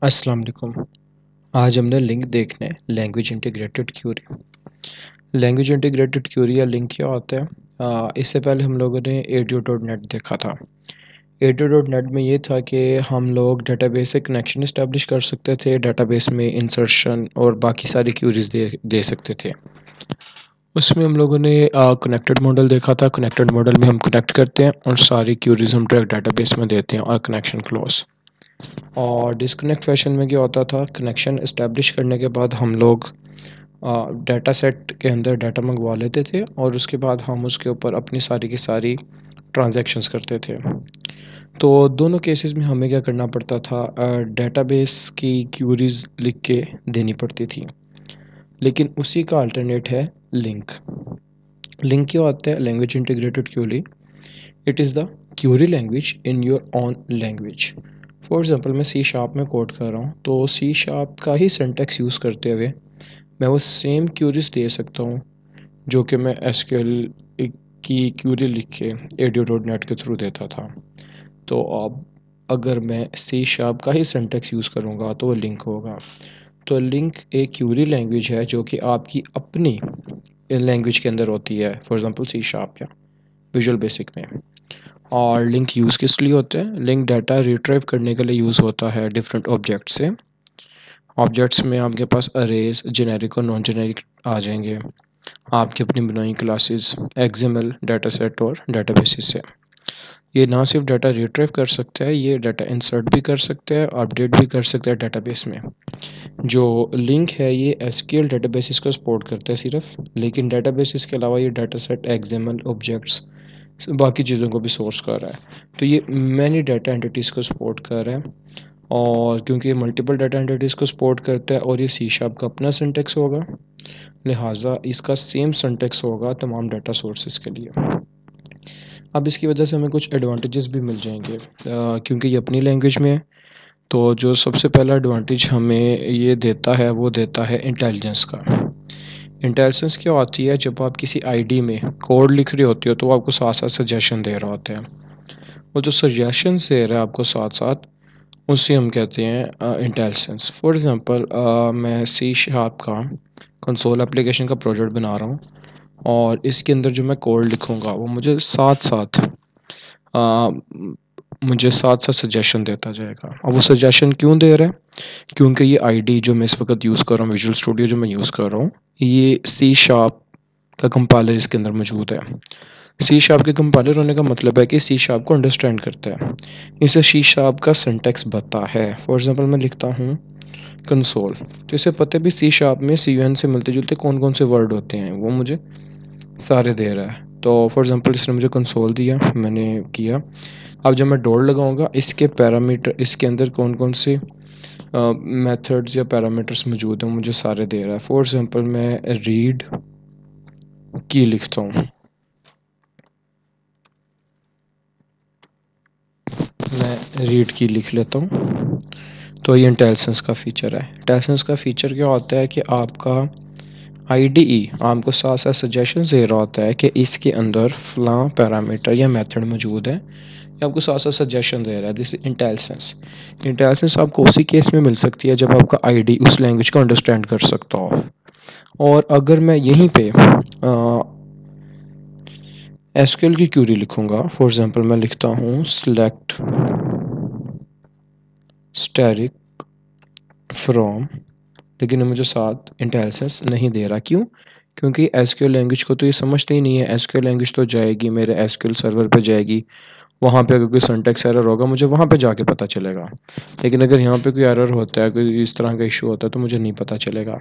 अस्सलाम वालेकुम। आज हमने लिंक देखना है language integrated query. Language integrated query या लिंक क्या होता है? इससे पहले हम लोगों ने ADO.NET देखा था। ADO.NET में ये था कि हम लोग डेटाबेस से कनेक्शन इस्टेब्लिश कर सकते थे, डेटाबेस में इंसर्शन और बाकी सारी क्यूरीज दे सकते थे। उसमें हम लोगों ने कनेक्टेड मॉडल देखा था। कनेक्टेड मॉडल में हम कनेक्ट करते हैं और सारी क्यूरीज हम डायरेक्ट डेटाबेस में देते हैं और कनेक्शन क्लोज। और डिस्कनेक्ट फैशन में क्या होता था, कनेक्शन इस्टेब्लिश करने के बाद हम लोग डाटा सेट के अंदर डाटा मंगवा लेते थे और उसके बाद हम उसके ऊपर अपनी सारी की सारी ट्रांजैक्शंस करते थे। तो दोनों केसेस में हमें क्या करना पड़ता था, डेटाबेस की क्यूरीज लिख के देनी पड़ती थी। लेकिन उसी का अल्टरनेट है लिंक। लिंक क्या होता है? Language integrated query. It is the query language in your own language. For example मैं सी शार्प में कोड कर रहा हूँ, तो सी शार्प का ही सिंटैक्स यूज़ करते हुए मैं वो सेम क्यूरीज दे सकता हूँ जो कि मैं एसक्यूएल की क्यूरी लिख के ADO.NET के थ्रू देता था। तो अब अगर मैं सी शार्प का ही सिंटैक्स यूज़ करूँगा तो वो लिंक होगा। तो लिंक एक क्यूरी लैंग्वेज है जो कि आपकी अपनी लैंग्वेज के अंदर होती है, फॉर एग्जांपल सी शार्प या विजुअल बेसिक में। और लिंक यूज़ किस लिए होते हैं? लिंक डाटा रिट्रीव करने के लिए यूज़ होता है डिफरेंट ऑब्जेक्ट से। ऑब्जेक्ट्स में आपके पास अरेज, जेनेरिक और नॉन जेनेरिक आ जाएंगे। आपकी अपनी बनाई क्लासेस, एक्सएमएल, डाटा सेट और डाटाबेसिस से। ये ना सिर्फ डाटा रिट्रीव कर सकता है, ये डाटा इंसर्ट भी कर सकता है, अपडेट भी कर सकता है डाटाबेस में। जो लिंक है ये एसक्यूएल डाटाबेसिस को सपोर्ट करता है सिर्फ, लेकिन डाटाबेसिस के अलावा ये डाटा सेट, एक्सएमएल, ऑब्जेक्ट्स, बाकी चीज़ों को भी सोर्स कर रहा है। तो ये मैनी डाटा एंटिटीज़ को सपोर्ट कर रहा है। और क्योंकि ये मल्टीपल डाटा एंटिटीज़ को सपोर्ट करता है और ये सी शार्प का अपना सिंटेक्स होगा, लिहाजा इसका सेम सिंटेक्स होगा तमाम डाटा सोर्सेज के लिए। अब इसकी वजह से हमें कुछ एडवांटेजेस भी मिल जाएंगे, क्योंकि ये अपनी लैंग्वेज में है। तो जो सबसे पहला एडवांटेज हमें ये देता है वो देता है इंटेलिजेंस का। इंटेलिजेंस क्या होती है? जब आप किसी आईडी में कोड लिख रहे होते हो तो वो आपको साथ साथ सजेशन दे रहा होता है। वो जो सजेशन दे रहा है आपको साथ साथ, उसे हम कहते हैं इंटेलिजेंस। फॉर एग्जांपल मैं सी शार्प का कंसोल एप्लीकेशन का प्रोजेक्ट बना रहा हूँ और इसके अंदर जो मैं कोड लिखूँगा वो मुझे साथ साथ सजेशन देता जाएगा। अब वो सजेशन क्यों दे रहा है? क्योंकि ये आईडी जो मैं इस वक्त यूज़ कर रहा हूँ, विजुअल स्टूडियो जो मैं यूज़ कर रहा हूँ, ये सी शार्प का कंपाइलर इसके अंदर मौजूद है। सी शार्प के कंपाइलर होने का मतलब है कि सी शार्प को अंडरस्टैंड करता है, इसे सी शार्प का सिंटैक्स पता है। फॉर एग्जांपल मैं लिखता हूँ कंसोल, तो इसे पता भी सी शार्प में CUN से मिलते जुलते कौन कौन से वर्ड होते हैं, वो मुझे सारे दे रहा है। तो फॉर एग्जांपल इसने मुझे कंसोल दिया, मैंने किया। अब जब मैं डॉट लगाऊंगा, इसके पैरामीटर, इसके अंदर कौन कौन से मेथड्स या पैरामीटर्स मौजूद हैं मुझे सारे दे रहा है। फॉर एग्जांपल मैं रीड की लिखता हूँ, मैं रीड की लिख लेता हूँ। तो ये इंटेलिजेंस का फ़ीचर है। इंटेलिजेंस का फ़ीचर क्या होता है कि आपका IDE आपको साथ साथ सजेशन दे रहा होता है कि इसके अंदर फ़लाँ पैरामीटर या मेथड मौजूद है, ये आपको साथ साथ सजेशन दे रहा है। This is intelligence. इंटेलिजेंस आपको उसी केस में मिल सकती है जब आपका IDE उस लैंग्वेज को अंडरस्टैंड कर सकता हो। और अगर मैं यहीं पे SQL की क्यूरी लिखूँगा, फॉर एग्जांपल मैं लिखता हूँ सेलेक्ट स्टैटिक फ्रॉम, लेकिन मुझे साथ इंटेलिजेंस नहीं दे रहा। क्यों? क्योंकि SQL लैंग्वेज को तो ये समझते ही नहीं है। SQL लैंग्वेज तो जाएगी मेरे SQL सर्वर पे जाएगी, वहाँ पे अगर कोई सिंटैक्स एरर होगा मुझे वहाँ पे जाके पता चलेगा। लेकिन अगर यहाँ पे कोई एरर होता है, कोई इस तरह का इशू होता है, तो मुझे नहीं पता चलेगा।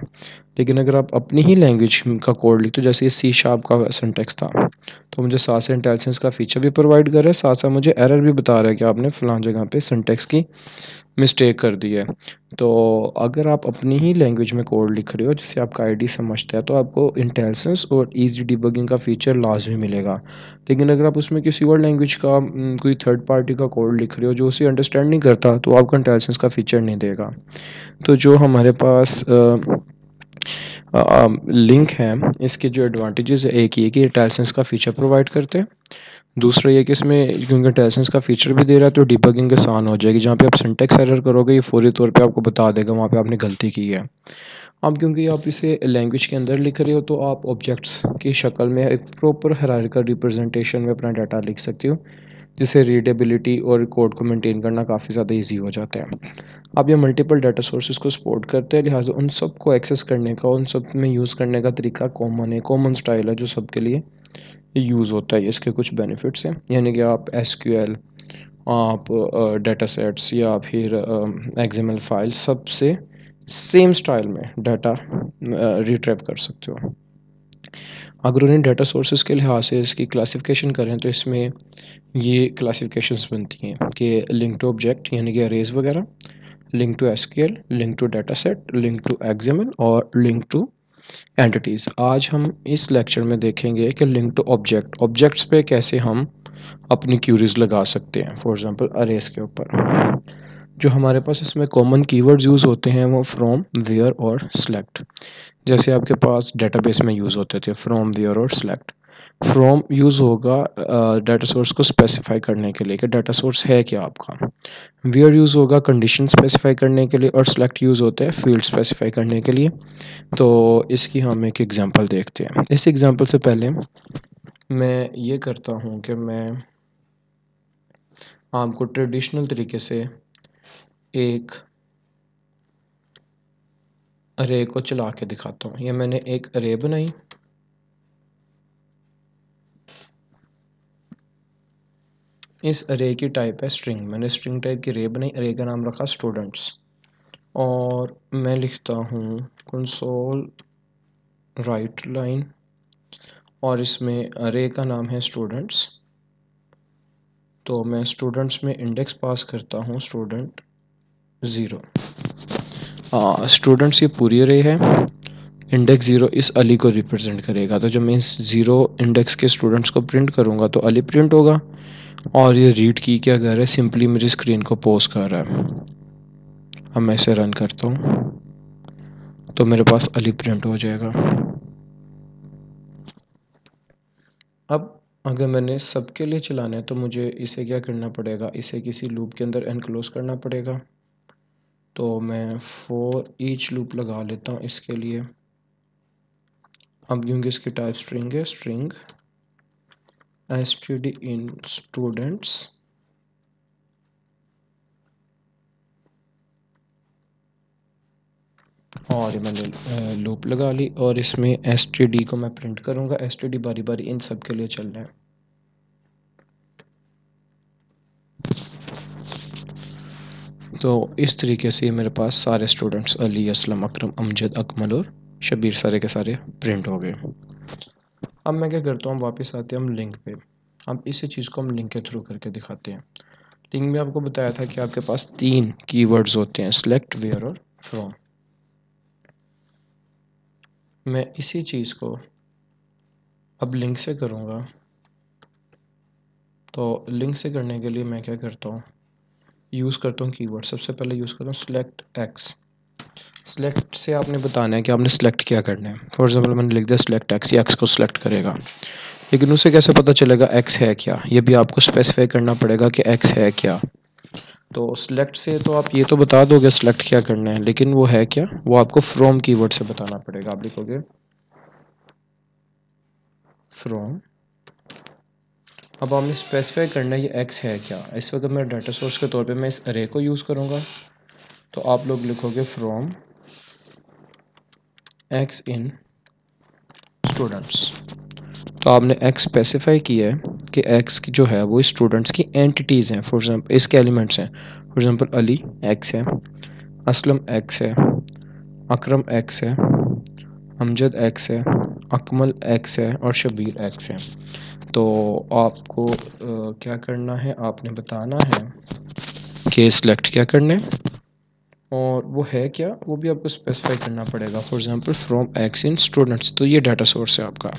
लेकिन अगर आप अपनी ही लैंग्वेज का कोड लिखते हो, जैसे ये सी शार्प का सिंटैक्स था, तो मुझे साथ से इंटेलिजेंस का फीचर भी प्रोवाइड कर रहा है, साथ साथ मुझे एरर भी बता रहा है कि आपने फ़लाँ जगह पे सिंटैक्स की मिस्टेक कर दी है। तो अगर आप अपनी ही लैंग्वेज में कोड लिख रहे हो जिसे आपका आईडी समझता है, तो आपको इंटेलिजेंस और इजी डिबगिंग का फीचर लाजमी मिलेगा। लेकिन अगर आप उसमें किसी और लैंग्वेज का कोई थर्ड पार्टी का कोड लिख रहे हो जो उसे अंडरस्टैंड नहीं करता, तो आपको इंटेलिजेंस का फीचर नहीं देगा। तो जो हमारे पास लिंक है, इसके जो एडवांटेजेस है, एक ये कि इंटेलिजेंस का फीचर प्रोवाइड करते हैं। दूसरा ये कि इसमें क्योंकि इंटेलिजेंस का फीचर भी दे रहा है तो डिबगिंग आसान हो जाएगी। जहाँ पे आप सिंटेक्स एरर करोगे ये फौरी तौर पे आपको बता देगा वहाँ पे आपने गलती की है। अब क्योंकि आप इसे लैंग्वेज के अंदर लिख रहे हो तो आप ऑब्जेक्ट्स की शक्ल में एक प्रॉपर हायरार्किकल रिप्रेजेंटेशन में अपना डाटा लिख सकते हो, जिससे रीडेबिलिटी और कोड को मेंटेन करना काफ़ी ज़्यादा इजी हो जाता है। अब ये मल्टीपल डाटा सोर्सेज को सपोर्ट करते हैं, लिहाजा उन सब को एक्सेस करने का, उन सब में यूज़ करने का तरीका कॉमन है, कॉमन स्टाइल है जो सबके लिए यूज़ होता है। इसके कुछ बेनिफिट्स हैं, यानी कि आप एसक्यूएल, आप डाटा सेट्स या फिर एक्सएमएल फाइल सबसे सेम स्टाइल में डाटा रिट्रीव कर सकते हो। अगर उन्हें डाटा सोर्सेज के लिहाज से इसकी क्लासिफिकेशन करें तो इसमें ये क्लासिफिकेशंस बनती हैं कि लिंक टू ऑब्जेक्ट यानी कि अरेज वगैरह, LINQ to SQL, LINQ to data set, LINQ to XML और लिंक टू एंटिटीज़। आज हम इस लेक्चर में देखेंगे कि लिंक टू ऑब्जेक्ट्स पे कैसे हम अपनी क्यूरीज लगा सकते हैं, फॉर एग्जांपल अरेज के ऊपर। जो हमारे पास इसमें कॉमन कीवर्ड्स यूज़ होते हैं वो फ्रॉम, वेयर और सेलेक्ट। जैसे आपके पास डेटाबेस में यूज़ होते थे फ्रॉम, वेयर और सेलेक्ट। फ्रॉम यूज़ होगा डाटा सोर्स को स्पेसिफाई करने के लिए कि डाटा सोर्स है क्या आपका। वेयर यूज़ होगा कंडीशन स्पेसिफाई करने के लिए और सेलेक्ट यूज़ होता है फील्ड स्पेसिफाई करने के लिए। तो इसकी हम एक एग्जांपल देखते हैं। इस एग्जांपल से पहले मैं ये करता हूँ कि मैं आपको ट्रेडिशनल तरीके से एक अरे को चला के दिखाता हूँ। ये मैंने एक अरे बनाई, इस अरे की टाइप है स्ट्रिंग। मैंने स्ट्रिंग टाइप की अरे बनाई, अरे का नाम रखा स्टूडेंट्स, और मैं लिखता हूँ कंसोल राइट लाइन, और इसमें अरे का नाम है स्टूडेंट्स। तो मैं स्टूडेंट्स में इंडेक्स पास करता हूँ स्टूडेंट 0। स्टूडेंट्स की पूरी अरे है, इंडेक्स 0 इस अली को रिप्रेजेंट करेगा। तो जब मैं इस 0 इंडेक्स के स्टूडेंट्स को प्रिंट करूँगा तो अली प्रिंट होगा। और ये रीड की क्या कर रहा है, सिंपली मेरी स्क्रीन को पोस्ट कर रहा है। अब मैं इसे रन करता हूँ तो मेरे पास अली प्रिंट हो जाएगा। अब अगर मैंने सबके लिए चलाना है तो मुझे इसे क्या करना पड़ेगा, इसे किसी लूप के अंदर एनक्लोज करना पड़ेगा। तो मैं फॉर ईच लूप लगा लेता हूँ इसके लिए। अब क्योंकि इसकी टाइप स्ट्रिंग है, स्ट्रिंग std इन स्टूडेंट्स, और ये मैंने लूप लगा ली और इसमें std को मैं प्रिंट करूँगा। std बारी बारी इन सब के लिए चल रहा है। तो इस तरीके से मेरे पास सारे स्टूडेंट्स अली, असलम, अकरम, अमजद, अकमल और शबीर सारे के सारे प्रिंट हो गए। अब मैं क्या करता हूँ, वापस आते हैं हम लिंक पे। अब इसी चीज़ को हम लिंक के थ्रू करके दिखाते हैं। लिंक में आपको बताया था कि आपके पास 3 कीवर्ड्स होते हैं, सेलेक्ट, वेयर और फ्रॉम। मैं इसी चीज़ को अब लिंक से करूँगा। तो लिंक से करने के लिए मैं क्या करता हूँ, यूज़ करता हूँ कीवर्ड। सबसे पहले यूज़ करता हूँ सेलेक्ट एक्स। सेलेक्ट से आपने बताना है कि आपने सेलेक्ट क्या करना है। फॉर एग्जांपल मैंने लिख दिया सेलेक्ट एक्स, ये एक्स को सेलेक्ट करेगा। लेकिन उसे कैसे पता चलेगा एक्स है क्या, ये भी आपको स्पेसिफाई करना पड़ेगा कि एक्स है क्या। तो सेलेक्ट से तो आप ये तो बता दोगे सेलेक्ट क्या करना है, लेकिन वो है क्या वो आपको फ्रॉम कीवर्ड से बताना पड़ेगा। आप लिखोगे फ्रॉम। अब आपने स्पेसिफाई करना है ये एक्स है क्या। इस वक्त मैं डाटा सोर्स के तौर पे मैं इस अरे को यूज़ करूँगा। तो आप लोग लिखोगे फ्रॉम एक्स इन स्टूडेंट्स। तो आपने एक्स स्पेसिफाई किया है कि एक्स की जो है वो स्टूडेंट्स की एंटिटीज़ हैं। फॉर एग्जांपल इसके एलिमेंट्स हैं। फॉर एग्जांपल अली एक्स है, असलम एक्स है, अकरम एक्स है, अमजद एक्स है, अकमल एक्स है और शबीर एक्स है। तो आपको क्या करना है, आपने बताना है कि सिलेक्ट क्या करना है और वो है क्या, वो भी आपको स्पेसिफाई करना पड़ेगा। For example from x in students, तो ये डाटा सोर्स है आपका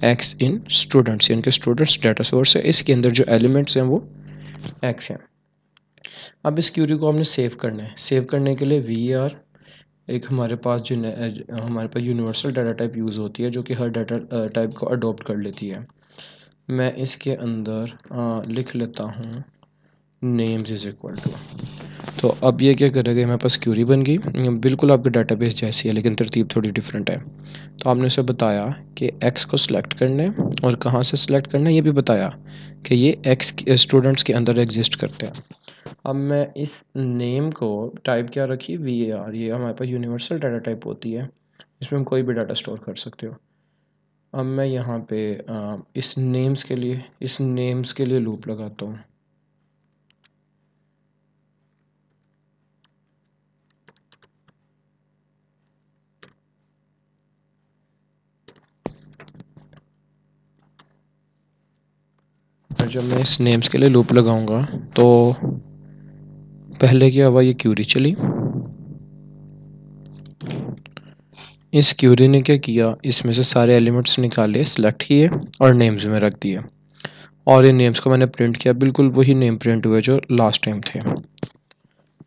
एक्स इन स्टूडेंट्स, यानी कि स्टूडेंट्स डाटा सोर्स है। इसके अंदर जो एलिमेंट्स हैं वो एक्स हैं। अब इस क्यूरी को हमने सेव करना है। सेव करने के लिए वी आर एक हमारे पास जो हमारे पास यूनिवर्सल डाटा टाइप यूज़ होती है जो कि हर डाटा टाइप को अडोप्ट कर लेती है। मैं इसके अंदर लिख लेता हूँ नेम्स इज़ इक्वल टू। तो अब ये क्या करेगा, हमारे पास क्यूरी बन गई, बिल्कुल आपके डाटाबेस जैसी है लेकिन तरतीब थोड़ी डिफरेंट है। तो आपने उसे बताया कि एक्स को सिलेक्ट करना है और कहाँ से सिलेक्ट करना है ये भी बताया कि ये एक्स स्टूडेंट्स के अंदर एग्जिस्ट करते हैं। अब मैं इस नेम को टाइप क्या रखी, VAR, ये हमारे पास यूनिवर्सल डाटा टाइप होती है, इसमें हम कोई भी डाटा स्टोर कर सकते हो। अब मैं यहाँ पे इस नेम्स के लिए लूप लगाता हूँ। और जब मैं इस नेम्स के लिए लूप लगाऊंगा तो पहले क्या हुआ, ये क्यूरी चली। इस क्यूरी ने क्या किया, इसमें से सारे एलिमेंट्स निकाले, सिलेक्ट किए और नेम्स में रख दिए। और इन नेम्स को मैंने प्रिंट किया, बिल्कुल वही नेम प्रिंट हुए जो लास्ट टाइम थे।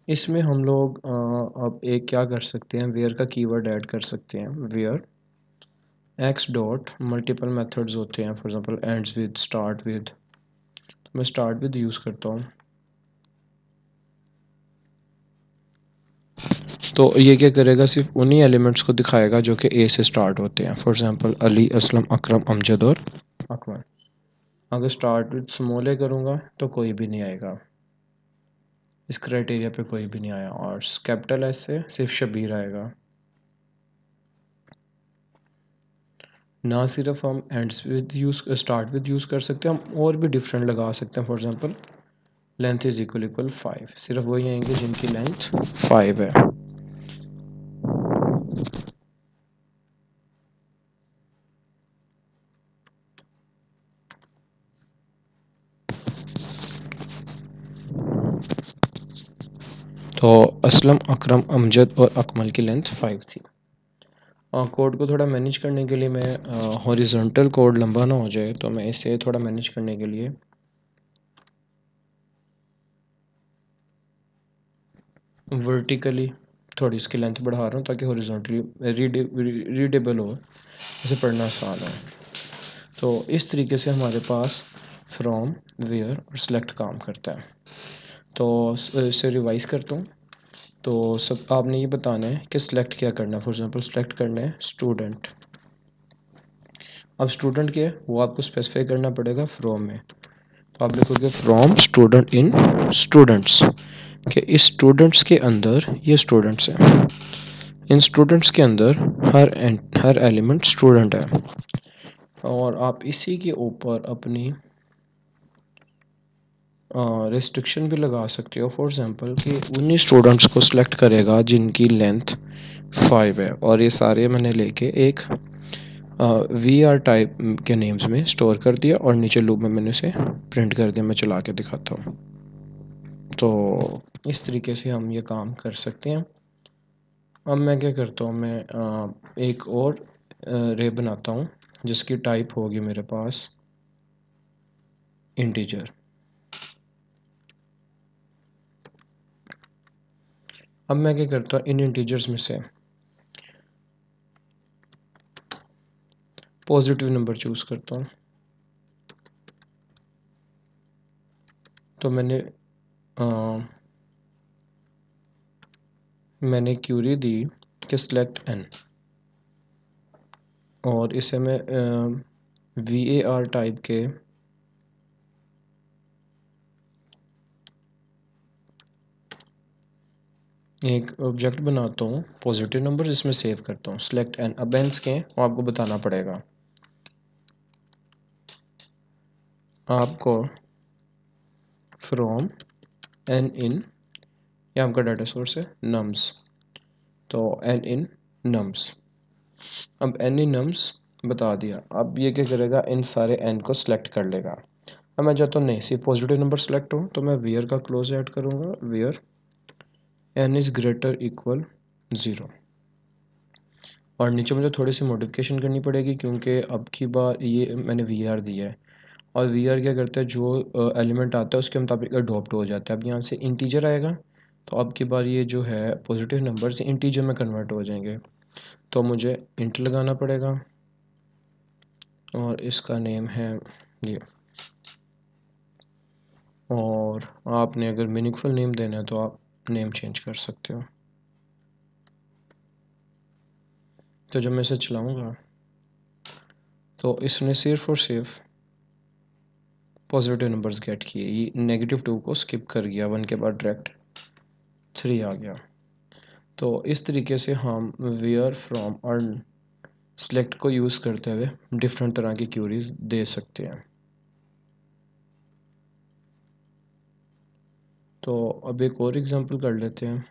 इसमें हम लोग अब एक क्या कर सकते हैं, वेयर का कीवर्ड ऐड कर सकते हैं। Where x dot multiple methods होते हैं, for example ends with, start with. मैं स्टार्ट विद यूज़ करता हूँ। तो ये क्या करेगा, सिर्फ उन्हीं एलिमेंट्स को दिखाएगा जो कि ए से स्टार्ट होते हैं, फॉर एग्जांपल अली, असलम, अकरम, अमजद और अकमल। अगर स्टार्ट विद स्मॉल ए करूँगा तो कोई भी नहीं आएगा, इस क्राइटेरिया पे कोई भी नहीं आया। और कैपिटल एस से सिर्फ शबीर आएगा। ना सिर्फ हम ends with use, start with use कर सकते हैं, हम और भी डिफरेंट लगा सकते हैं। For example length is equal 5, सिर्फ वही आएंगे जिनकी लेंथ 5 है। तो असलम, अकरम, अमजद और अकमल की लेंथ 5 थी। कोड को थोड़ा मैनेज करने के लिए, मैं हॉरिजॉन्टल कोड लंबा ना हो जाए तो मैं इसे थोड़ा मैनेज करने के लिए वर्टिकली थोड़ी इसकी लेंथ बढ़ा रहा हूँ ताकि हॉरिजॉन्टली रीडेबल हो, इसे पढ़ना आसान हो। तो इस तरीके से हमारे पास फ्रॉम, वेयर और सेलेक्ट काम करता है। तो इसे रिवाइज करता हूँ। तो सब आपने ये बताना है कि सिलेक्ट क्या करना है। फॉर एग्जांपल सिलेक्ट करना है स्टूडेंट। अब स्टूडेंट क्या है वो आपको स्पेसिफाई करना पड़ेगा फ्रॉम में। तो आप लिखोगे फ्रॉम स्टूडेंट इन स्टूडेंट्स, कि इस स्टूडेंट्स के अंदर ये स्टूडेंट्स हैं, इन स्टूडेंट्स के अंदर हर एलिमेंट स्टूडेंट है। और आप इसी के ऊपर अपनी रिस्ट्रिक्शन भी लगा सकते हो। फॉर एग्जांपल कि उन्हीं स्टूडेंट्स को सिलेक्ट करेगा जिनकी लेंथ 5 है। और ये सारे मैंने लेके एक VR टाइप के नेम्स में स्टोर कर दिया और नीचे लूप में मैंने इसे प्रिंट कर दिया। मैं चला के दिखाता हूँ। तो इस तरीके से हम ये काम कर सकते हैं। अब मैं क्या करता हूँ, मैं एक और रे बनाता हूँ जिसकी टाइप होगी मेरे पास इंटीजर। अब मैं क्या करता हूँ, इन इंटीजर्स में से पॉजिटिव नंबर चूज़ करता हूँ। तो मैंने क्यूरी दी कि सिलेक्ट एन, और इसे मैं VAR टाइप के एक ऑब्जेक्ट बनाता हूँ पॉजिटिव नंबर, जिसमें सेव करता हूँ सिलेक्ट एन। अब एंस के वो आपको बताना पड़ेगा। आपको फ्रॉम एन इन, ये आपका डाटा सोर्स है नम्स, तो एन इन नम्स। अब एन इन नम्स बता दिया। अब ये क्या करेगा, इन सारे एन को सिलेक्ट कर लेगा। अब मैं चाहता हूँ नहीं, सिर्फ पॉजिटिव नंबर सेलेक्ट हो, तो मैं वेयर का क्लोज ऐड करूँगा। Where n is greater equal 0। और नीचे मुझे थोड़ी सी मॉडिफिकेशन करनी पड़ेगी क्योंकि अब की बार ये मैंने VR दिया है, और VR क्या करता है, जो एलिमेंट आता है उसके मुताबिक अडोप्ट हो जाता है। अब यहाँ से इंटीजर आएगा तो अब की बार ये जो है पॉजिटिव नंबर से इंटीजर में कन्वर्ट हो जाएंगे। तो मुझे इंट लगाना पड़ेगा और इसका नेम है ये। और आपने अगर मीनिंगफुल नेम देना है तो आप नेम चेंज कर सकते हो। तो जब मैं इसे चलाऊँगा तो इसने सिर्फ और सिर्फ पॉजिटिव नंबर्स गेट किए, ये -2 को स्किप कर गया, 1 के बाद डायरेक्ट 3 आ गया। तो इस तरीके से हम वेयर, फ्रॉम और सेलेक्ट को यूज़ करते हुए डिफरेंट तरह की क्यूरीज दे सकते हैं। तो अब एक और एग्जांपल कर लेते हैं।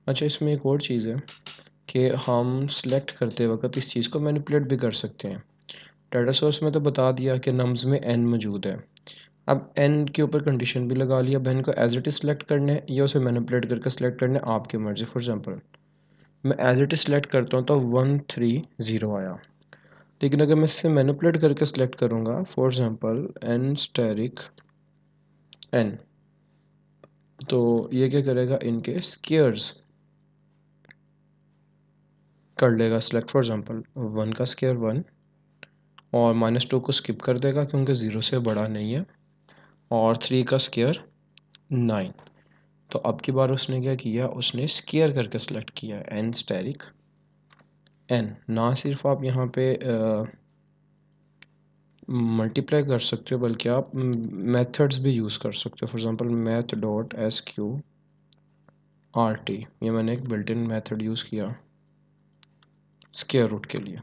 अच्छा, इसमें एक और चीज़ है कि हम सेलेक्ट करते वक्त इस चीज़ को मैनिपुलेट भी कर सकते हैं। डाटा सोर्स में तो बता दिया कि नम्स में n मौजूद है। अब n के ऊपर कंडीशन भी लगा लिया, अब n को एज इट इज़ सेलेक्ट करना है या उसे मैनिपुलेट करके सेलेक्ट करना है, आपकी मर्ज़ी। फॉर एग्जांपल मैं एज इट इज़ सेलेक्ट करता हूँ तो 130 आया, लेकिन अगर मैं इसे मैनिपुलेट करके सेलेक्ट करूँगा, for example n asterisk n, तो ये क्या करेगा, इनके स्केयर्स कर लेगा सेलेक्ट। फॉर एग्जांपल 1 का स्केयर 1 और -2 को स्किप कर देगा क्योंकि 0 से बड़ा नहीं है, और 3 का स्केयर 9। तो अब की बार उसने क्या किया, उसने स्केयर करके सेलेक्ट किया n स्टेरिक n। ना सिर्फ आप यहाँ पे मल्टीप्लाई कर सकते हो बल्कि आप मेथड्स भी यूज़ कर सकते हो। For example math dot SQRT, ये मैंने एक बिल्ट इन मेथड यूज़ किया स्क्वायर रूट के लिए।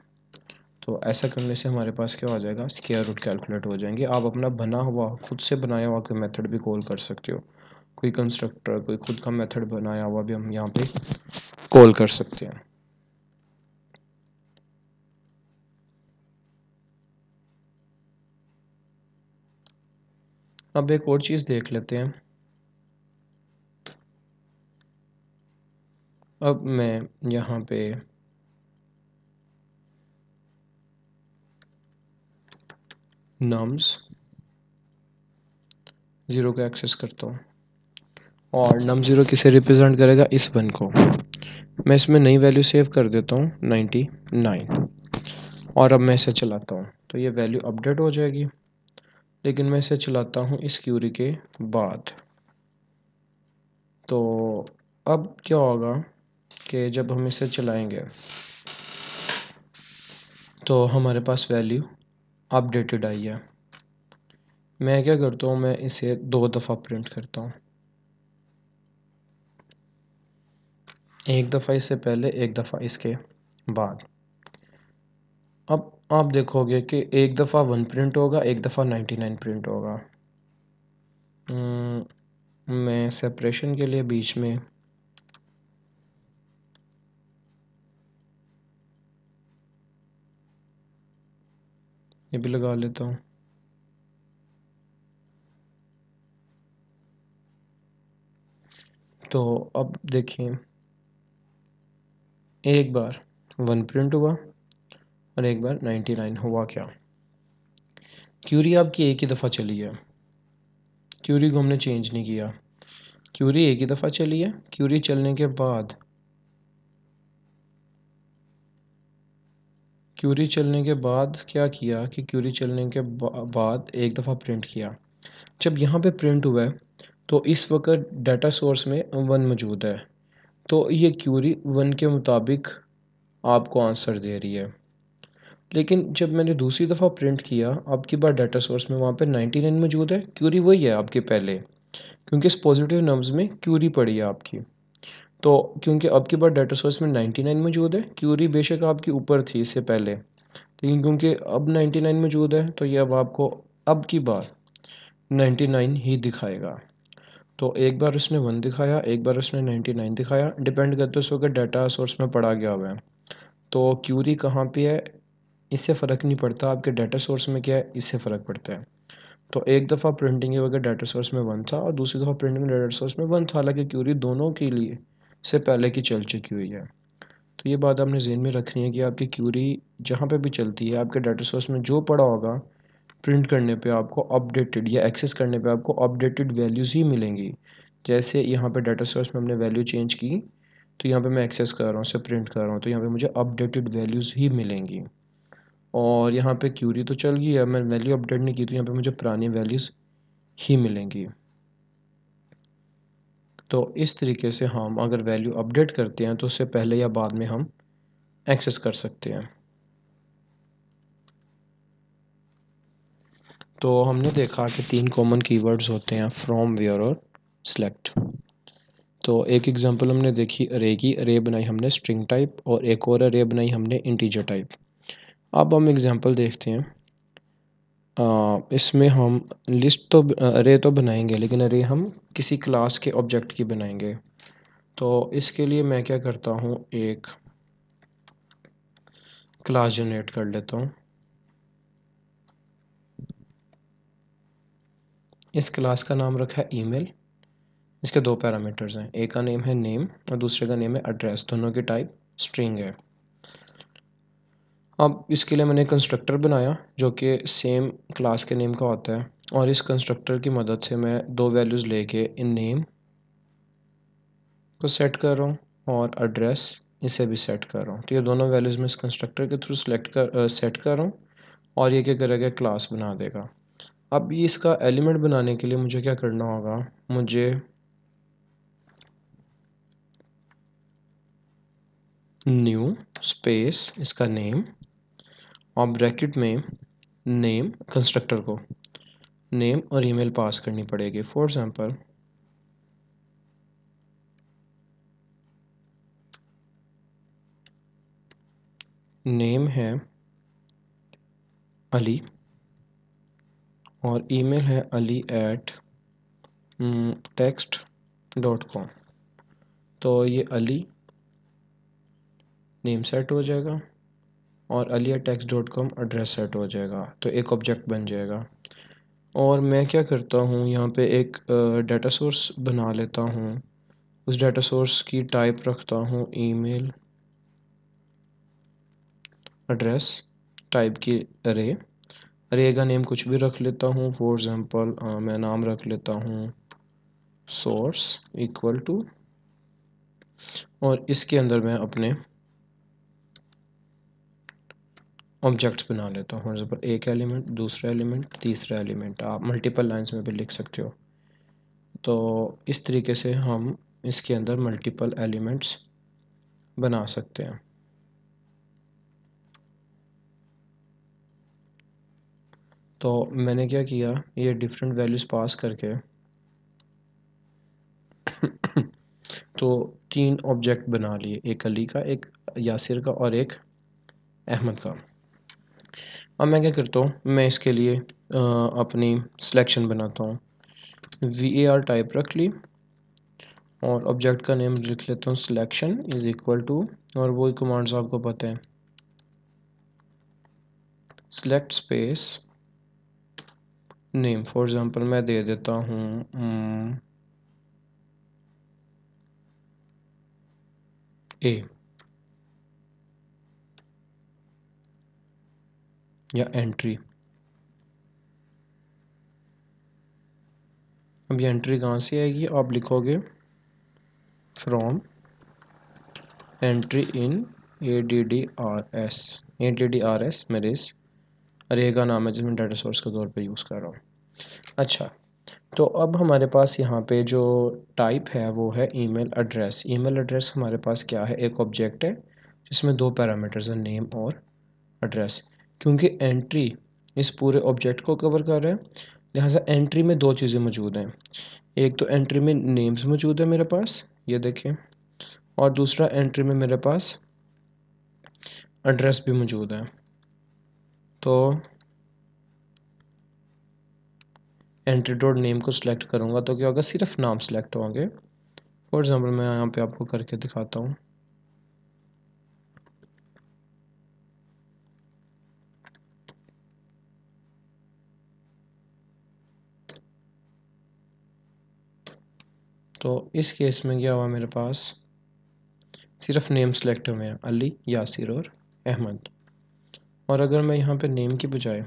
तो ऐसा करने से हमारे पास क्या हो जाएगा, स्क्वायर रूट कैलकुलेट हो जाएंगे। आप अपना बना हुआ, खुद से बनाया हुआ कोई मेथड भी कॉल कर सकते हो, कोई कंस्ट्रक्टर, कोई खुद का मेथड बनाया हुआ भी हम यहाँ पे कॉल कर सकते हैं। अब एक और चीज़ देख लेते हैं। अब मैं यहाँ पे नम्स 0 को एक्सेस करता हूँ और num 0 किसे रिप्रेजेंट करेगा, इस 1 को। मैं इसमें नई वैल्यू सेव कर देता हूँ 99, और अब मैं इसे चलाता हूँ तो ये वैल्यू अपडेट हो जाएगी। लेकिन मैं इसे चलाता हूँ इस क्यूरी के बाद, तो अब क्या होगा कि जब हम इसे चलाएंगे तो हमारे पास वैल्यू अपडेटेड आई है। मैं क्या करता हूँ, मैं इसे 2 दफ़ा प्रिंट करता हूँ, एक दफ़ा इससे पहले, एक दफ़ा इसके बाद। अब आप देखोगे कि एक दफ़ा 1 प्रिंट होगा, एक दफ़ा 99 प्रिंट होगा। मैं सेपरेशन के लिए बीच में ये भी लगा लेता हूँ। तो अब देखिए, एक बार 1 प्रिंट हुआ और एक बार 99 हुआ। क्या क्यूरी आपकी एक ही दफ़ा चली है, क्यूरी को हमने चेंज नहीं किया, क्यूरी एक ही दफ़ा चली है। क्यूरी चलने के बाद, क्यूरी चलने के बाद क्या किया कि क्यूरी चलने के बाद एक दफ़ा प्रिंट किया। जब यहाँ पे प्रिंट हुआ है तो इस वक्त डाटा सोर्स में 1 मौजूद है, तो ये क्यूरी 1 के मुताबिक आपको आंसर दे रही है। लेकिन जब मैंने दूसरी दफ़ा प्रिंट किया, अब की बार डाटा सोर्स में वहाँ पे 99 मौजूद है, क्यूरी वही है आपके पहले, क्योंकि इस पॉजिटिव नंबर्स में क्यूरी पड़ी है आपकी। तो क्योंकि अब की बार डाटा सोर्स में 99 मौजूद है, क्यूरी बेशक आपकी ऊपर थी इससे पहले, लेकिन क्योंकि अब 99 मौजूद है तो ये अब आपको अब की बार 99 ही दिखाएगा। तो एक बार उसने 1 दिखाया, एक बार उसने 99 दिखाया, डिपेंड करते उस वक्त डाटा सोर्स में पड़ा गया हुआ है। तो क्यूरी कहाँ पे है इससे फ़र्क नहीं पड़ता, आपके डाटा सोर्स में क्या है इससे फ़र्क पड़ता है। तो एक दफ़ा प्रिंटिंग के वक्त डाटा सोर्स में 1 था और दूसरी दफ़ा प्रिंटिंग में डाटा सोर्स में 1 था, हालांकि क्यूरी दोनों के लिए से पहले की चल चुकी हुई है। तो ये बात आपने ज़हन में रखनी है कि आपकी क्यूरी जहाँ पे भी चलती है, आपके डाटा सोर्स में जो पड़ा होगा, प्रिंट करने पे आपको अपडेटेड या एक्सेस करने पे आपको अपडेटेड वैल्यूज़ ही मिलेंगी। जैसे यहाँ पे डाटा सोर्स में हमने वैल्यू चेंज की तो यहाँ पे मैं एक्सेस कर रहा हूँ, उसे प्रिंट कर रहा हूँ, तो यहाँ पे मुझे अपडेटेड वैल्यूज़ ही मिलेंगी। और यहाँ पे क्यूरी तो चल गई है, मैं वैल्यू अपडेट नहीं की तो यहाँ पे मुझे पुरानी वैल्यूज़ ही मिलेंगी। तो इस तरीके से हम अगर वैल्यू अपडेट करते हैं तो उससे पहले या बाद में हम एक्सेस कर सकते हैं। तो हमने देखा कि 3 कॉमन कीवर्ड्स होते हैं, फ्रॉम, वेयर और सेलेक्ट। तो एक एग्जांपल हमने देखी अरे की, अरे बनाई हमने स्ट्रिंग टाइप, और एक और अरे बनाई हमने इंटीजर टाइप। अब हम एग्जांपल देखते हैं। इसमें हम लिस्ट तो अरे तो बनाएंगे, लेकिन अरे हम किसी क्लास के ऑब्जेक्ट की बनाएंगे। तो इसके लिए मैं क्या करता हूँ, एक क्लास जनरेट कर लेता हूँ। इस क्लास का नाम रखा है ईमेल। इसके 2 पैरामीटर्स हैं, एक का नेम है नेम और दूसरे का नेम है एड्रेस। दोनों की टाइप स्ट्रिंग है। अब इसके लिए मैंने कंस्ट्रक्टर बनाया जो कि सेम क्लास के नेम का होता है, और इस कंस्ट्रक्टर की मदद से मैं 2 वैल्यूज़ लेके इन नेम को सेट कर रहा हूँ और एड्रेस इसे भी सेट कर रहा हूँ। तो ये दोनों वैल्यूज़ मैं इस कंस्ट्रक्टर के थ्रू सेट कर रहा हूँ, और ये क्या करेगा, क्लास बना देगा। अब ये इसका एलिमेंट बनाने के लिए मुझे क्या करना होगा, मुझे न्यू स्पेस इसका नेम और ब्रैकेट में नेम, कंस्ट्रक्टर को नेम और ईमेल पास करनी पड़ेगी। फॉर एग्जांपल नेम है अली और ईमेल है ali@text.com। तो ये अली नेम सेट हो जाएगा और ali@text.com एड्रेस सेट हो जाएगा, तो एक ऑब्जेक्ट बन जाएगा। और मैं क्या करता हूँ, यहाँ पे एक डाटा सोर्स बना लेता हूँ। उस डाटा सोर्स की टाइप रखता हूँ ईमेल एड्रेस, टाइप की अरे। अरे का नेम कुछ भी रख लेता हूँ। फॉर एग्जांपल मैं नाम रख लेता हूँ सोर्स इक्वल टू, और इसके अंदर मैं अपने ऑब्जेक्ट्स बना लेता हूँ। फॉर एग्जांपल एक एलिमेंट, दूसरा एलिमेंट, तीसरा एलिमेंट। आप मल्टीपल लाइंस में भी लिख सकते हो। तो इस तरीके से हम इसके अंदर मल्टीपल एलिमेंट्स बना सकते हैं। तो मैंने क्या किया, ये डिफरेंट वैल्यूज़ पास करके तो 3 ऑब्जेक्ट बना लिए, एक अली का, एक यासिर का और एक अहमद का। अब मैं क्या करता हूँ, मैं इसके लिए अपनी सिलेक्शन बनाता हूँ। var टाइप रख ली और ऑब्जेक्ट का नेम लिख लेता हूँ सिलेक्शन इज़ इक्वल टू, और वही कमांड्स आपको पता है, select space name. For example मैं दे देता हूँ ए या एंट्री। अब ये एंट्री कहाँ से आएगी, आप लिखोगे फ्रॉम एंट्री इन ADDRS मेरे इस अरे का नाम है जिसमें डाटा सोर्स के तौर पे यूज़ कर रहा हूँ। अच्छा, तो अब हमारे पास यहाँ पे जो टाइप है वो है ईमेल एड्रेस। ईमेल एड्रेस हमारे पास क्या है, एक ऑब्जेक्ट है जिसमें 2 पैरामीटर्स हैं, नेम और एड्रेस। क्योंकि एंट्री इस पूरे ऑब्जेक्ट को कवर कर रहा है, लिहाजा एंट्री में 2 चीज़ें मौजूद हैं। एक तो एंट्री में नेम्स मौजूद है मेरे पास, ये देखें, और दूसरा एंट्री में मेरे पास एड्रेस भी मौजूद है। तो एंट्री डॉट नेम को सिलेक्ट करूँगा तो क्या होगा, सिर्फ नाम सेलेक्ट होंगे। फॉर एग्जांपल मैं यहाँ पे आपको करके दिखाता हूँ। तो इस केस में क्या हुआ, मेरे पास सिर्फ नेम सेलेक्ट हुए हैं, अली, यासिर और अहमद। और अगर मैं यहाँ पे नेम की बजाय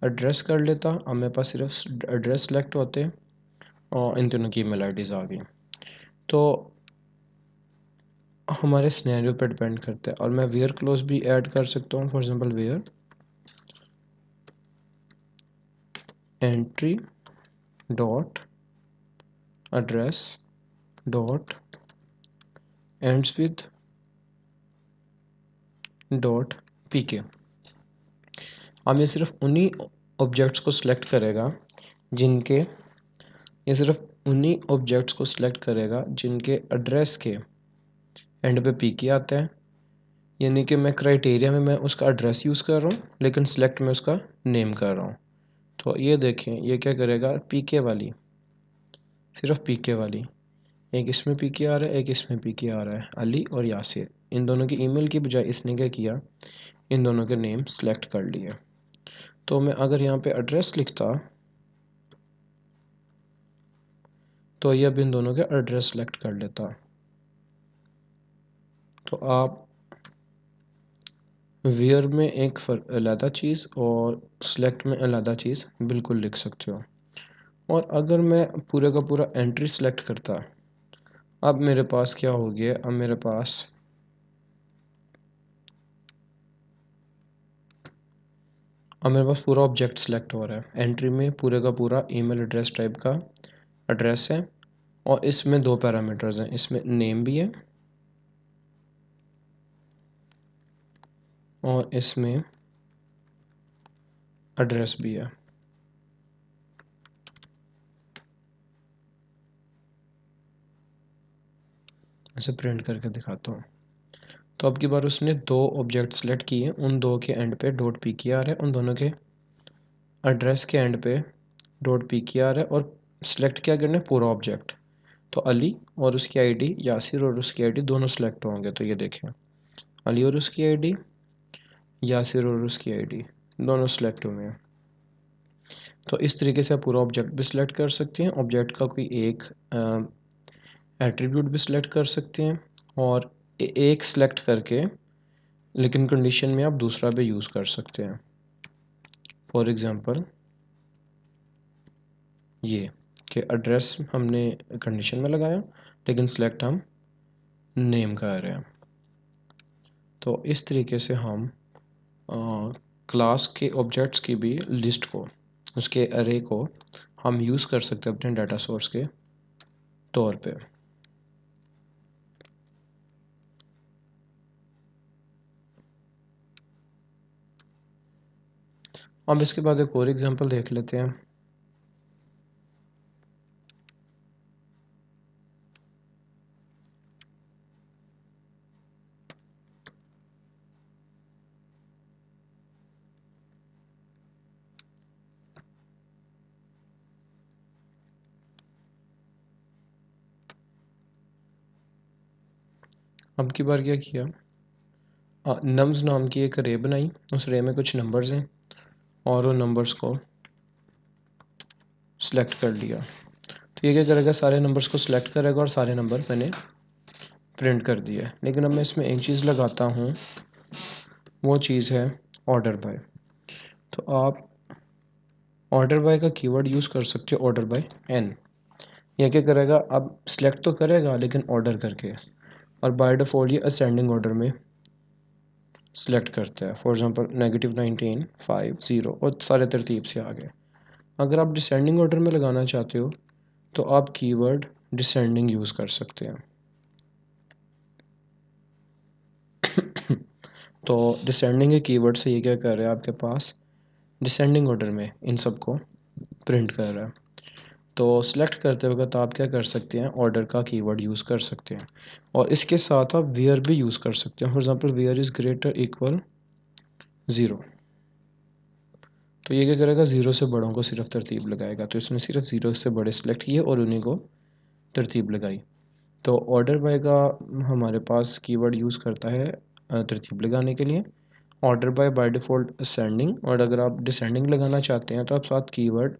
एड्रेस कर लेता, अब मेरे पास सिर्फ एड्रेस सेलेक्ट होते और इन दोनों की ईमेल आईडीज़ आ गई। तो हमारे सिनेरियो पे डिपेंड करता है। और मैं वेयर क्लोज भी ऐड कर सकता हूँ। For example where entry dot address dot ends with dot PK. अब ये सिर्फ उन्हीं ऑब्जेक्ट्स को सिलेक्ट करेगा जिनके ये सिर्फ उन्हीं ऑब्जेक्ट्स को सिलेक्ट करेगा जिनके एड्रेस के एंड पे पीके आता है। यानी कि मैं क्राइटेरिया में मैं उसका एड्रेस यूज़ कर रहा हूँ, लेकिन सिलेक्ट में उसका नेम कर रहा हूँ। तो ये देखें, ये क्या करेगा, पीके वाली, सिर्फ पीके वाली, एक इसमें पीके आ रहा है, एक इसमें पीके आ रहा है, अली और यासिर। इन दोनों की ईमेल की बजाय इसने क्या किया, इन दोनों के नेम सेलेक्ट कर लिए। तो मैं अगर यहाँ पे एड्रेस लिखता तो ये अब इन दोनों के एड्रेस सेलेक्ट कर लेता। तो आप वेयर में एक अलहदा चीज़ और सिलेक्ट में अलहदा चीज़ बिल्कुल लिख सकते हो। और अगर मैं पूरे का पूरा एंट्री सेलेक्ट करता, अब मेरे पास क्या हो गया, अब मेरे पास पूरा ऑब्जेक्ट सेलेक्ट हो रहा है। एंट्री में पूरे का पूरा ईमेल एड्रेस टाइप का एड्रेस है और इसमें दो पैरामीटर्स हैं, इसमें नेम भी है और इसमें एड्रेस भी है। ऐसे प्रिंट करके दिखाता हूँ। तो अब की बार उसने दो ऑब्जेक्ट सेलेक्ट किए, उन दो के एंड पे डॉट पी के आ रहा है, उन दोनों के एड्रेस के एंड पे डॉट पी के आ रहा है और सिलेक्ट क्या करना है, पूरा ऑब्जेक्ट। तो अली और उसकी आईडी, यासिर और उसकी आईडी दोनों सेलेक्ट होंगे। तो ये देखें, अली और उसकी आईडी, यासिर और उसकी आईडी दोनों सेलेक्ट हुए हैं। तो इस तरीके से आप पूरा ऑब्जेक्ट भी सिलेक्ट कर सकते हैं, ऑब्जेक्ट का कोई एक एट्रीब्यूट भी सिलेक्ट कर सकते हैं और एक सिलेक्ट करके लेकिन कंडीशन में आप दूसरा भी यूज़ कर सकते हैं। फॉर एग्ज़ाम्पल ये कि एड्रेस हमने कंडीशन में लगाया लेकिन सिलेक्ट हम नेम कर रहे हैं। तो इस तरीके से हम क्लास के ऑब्जेक्ट्स की भी लिस्ट को, उसके अरे को हम यूज़ कर सकते हैं अपने डाटा सोर्स के तौर पे। अब इसके बाद एक और एग्जांपल देख लेते हैं। अब की बार क्या किया, नम्स नाम की एक रे बनाई, उस रे में कुछ नंबर्स हैं और उन नंबर्स को सिलेक्ट कर लिया। तो ये क्या करेगा, सारे नंबर्स को सिलेक्ट करेगा और सारे नंबर मैंने प्रिंट कर दिया। लेकिन अब मैं इसमें एक चीज़ लगाता हूँ, वो चीज़ है ऑर्डर बाय। तो आप ऑर्डर बाय का कीवर्ड यूज़ कर सकते हो, ऑर्डर बाय एन। यह क्या करेगा, अब सिलेक्ट तो करेगा लेकिन ऑर्डर करके, और बाय डिफ़ॉल्ट ये असेंडिंग ऑर्डर में सिलेक्ट करता है। फॉर एग्जांपल -19 5 0 और सारे तरतीब से आ गए। अगर आप डिसेंडिंग ऑर्डर में लगाना चाहते हो तो आप कीवर्ड डिसेंडिंग यूज़ कर सकते हैं। तो डिसेंडिंग के कीवर्ड से ये क्या कर रहा है, आपके पास डिसेंडिंग ऑर्डर में इन सब को प्रिंट कर रहा है। तो सिलेक्ट करते वक्त आप क्या कर सकते हैं, ऑर्डर का कीवर्ड यूज़ कर सकते हैं और इसके साथ आप वेयर भी यूज़ कर सकते हैं। For example where is greater equal 0। तो ये क्या करेगा, ज़ीरो से बड़ों को सिर्फ तरतीब लगाएगा। तो इसने सिर्फ ज़ीरो से बड़े सेलेक्ट किए और उन्हीं को तरतीब लगाई। तो ऑर्डर बाय का हमारे पास कीवर्ड यूज़ करता है तरतीब लगाने के लिए। ऑर्डर बाय डिफ़ॉल्ट असेंडिंग, और अगर आप डिसेंडिंग लगाना चाहते हैं तो आप साथ कीवर्ड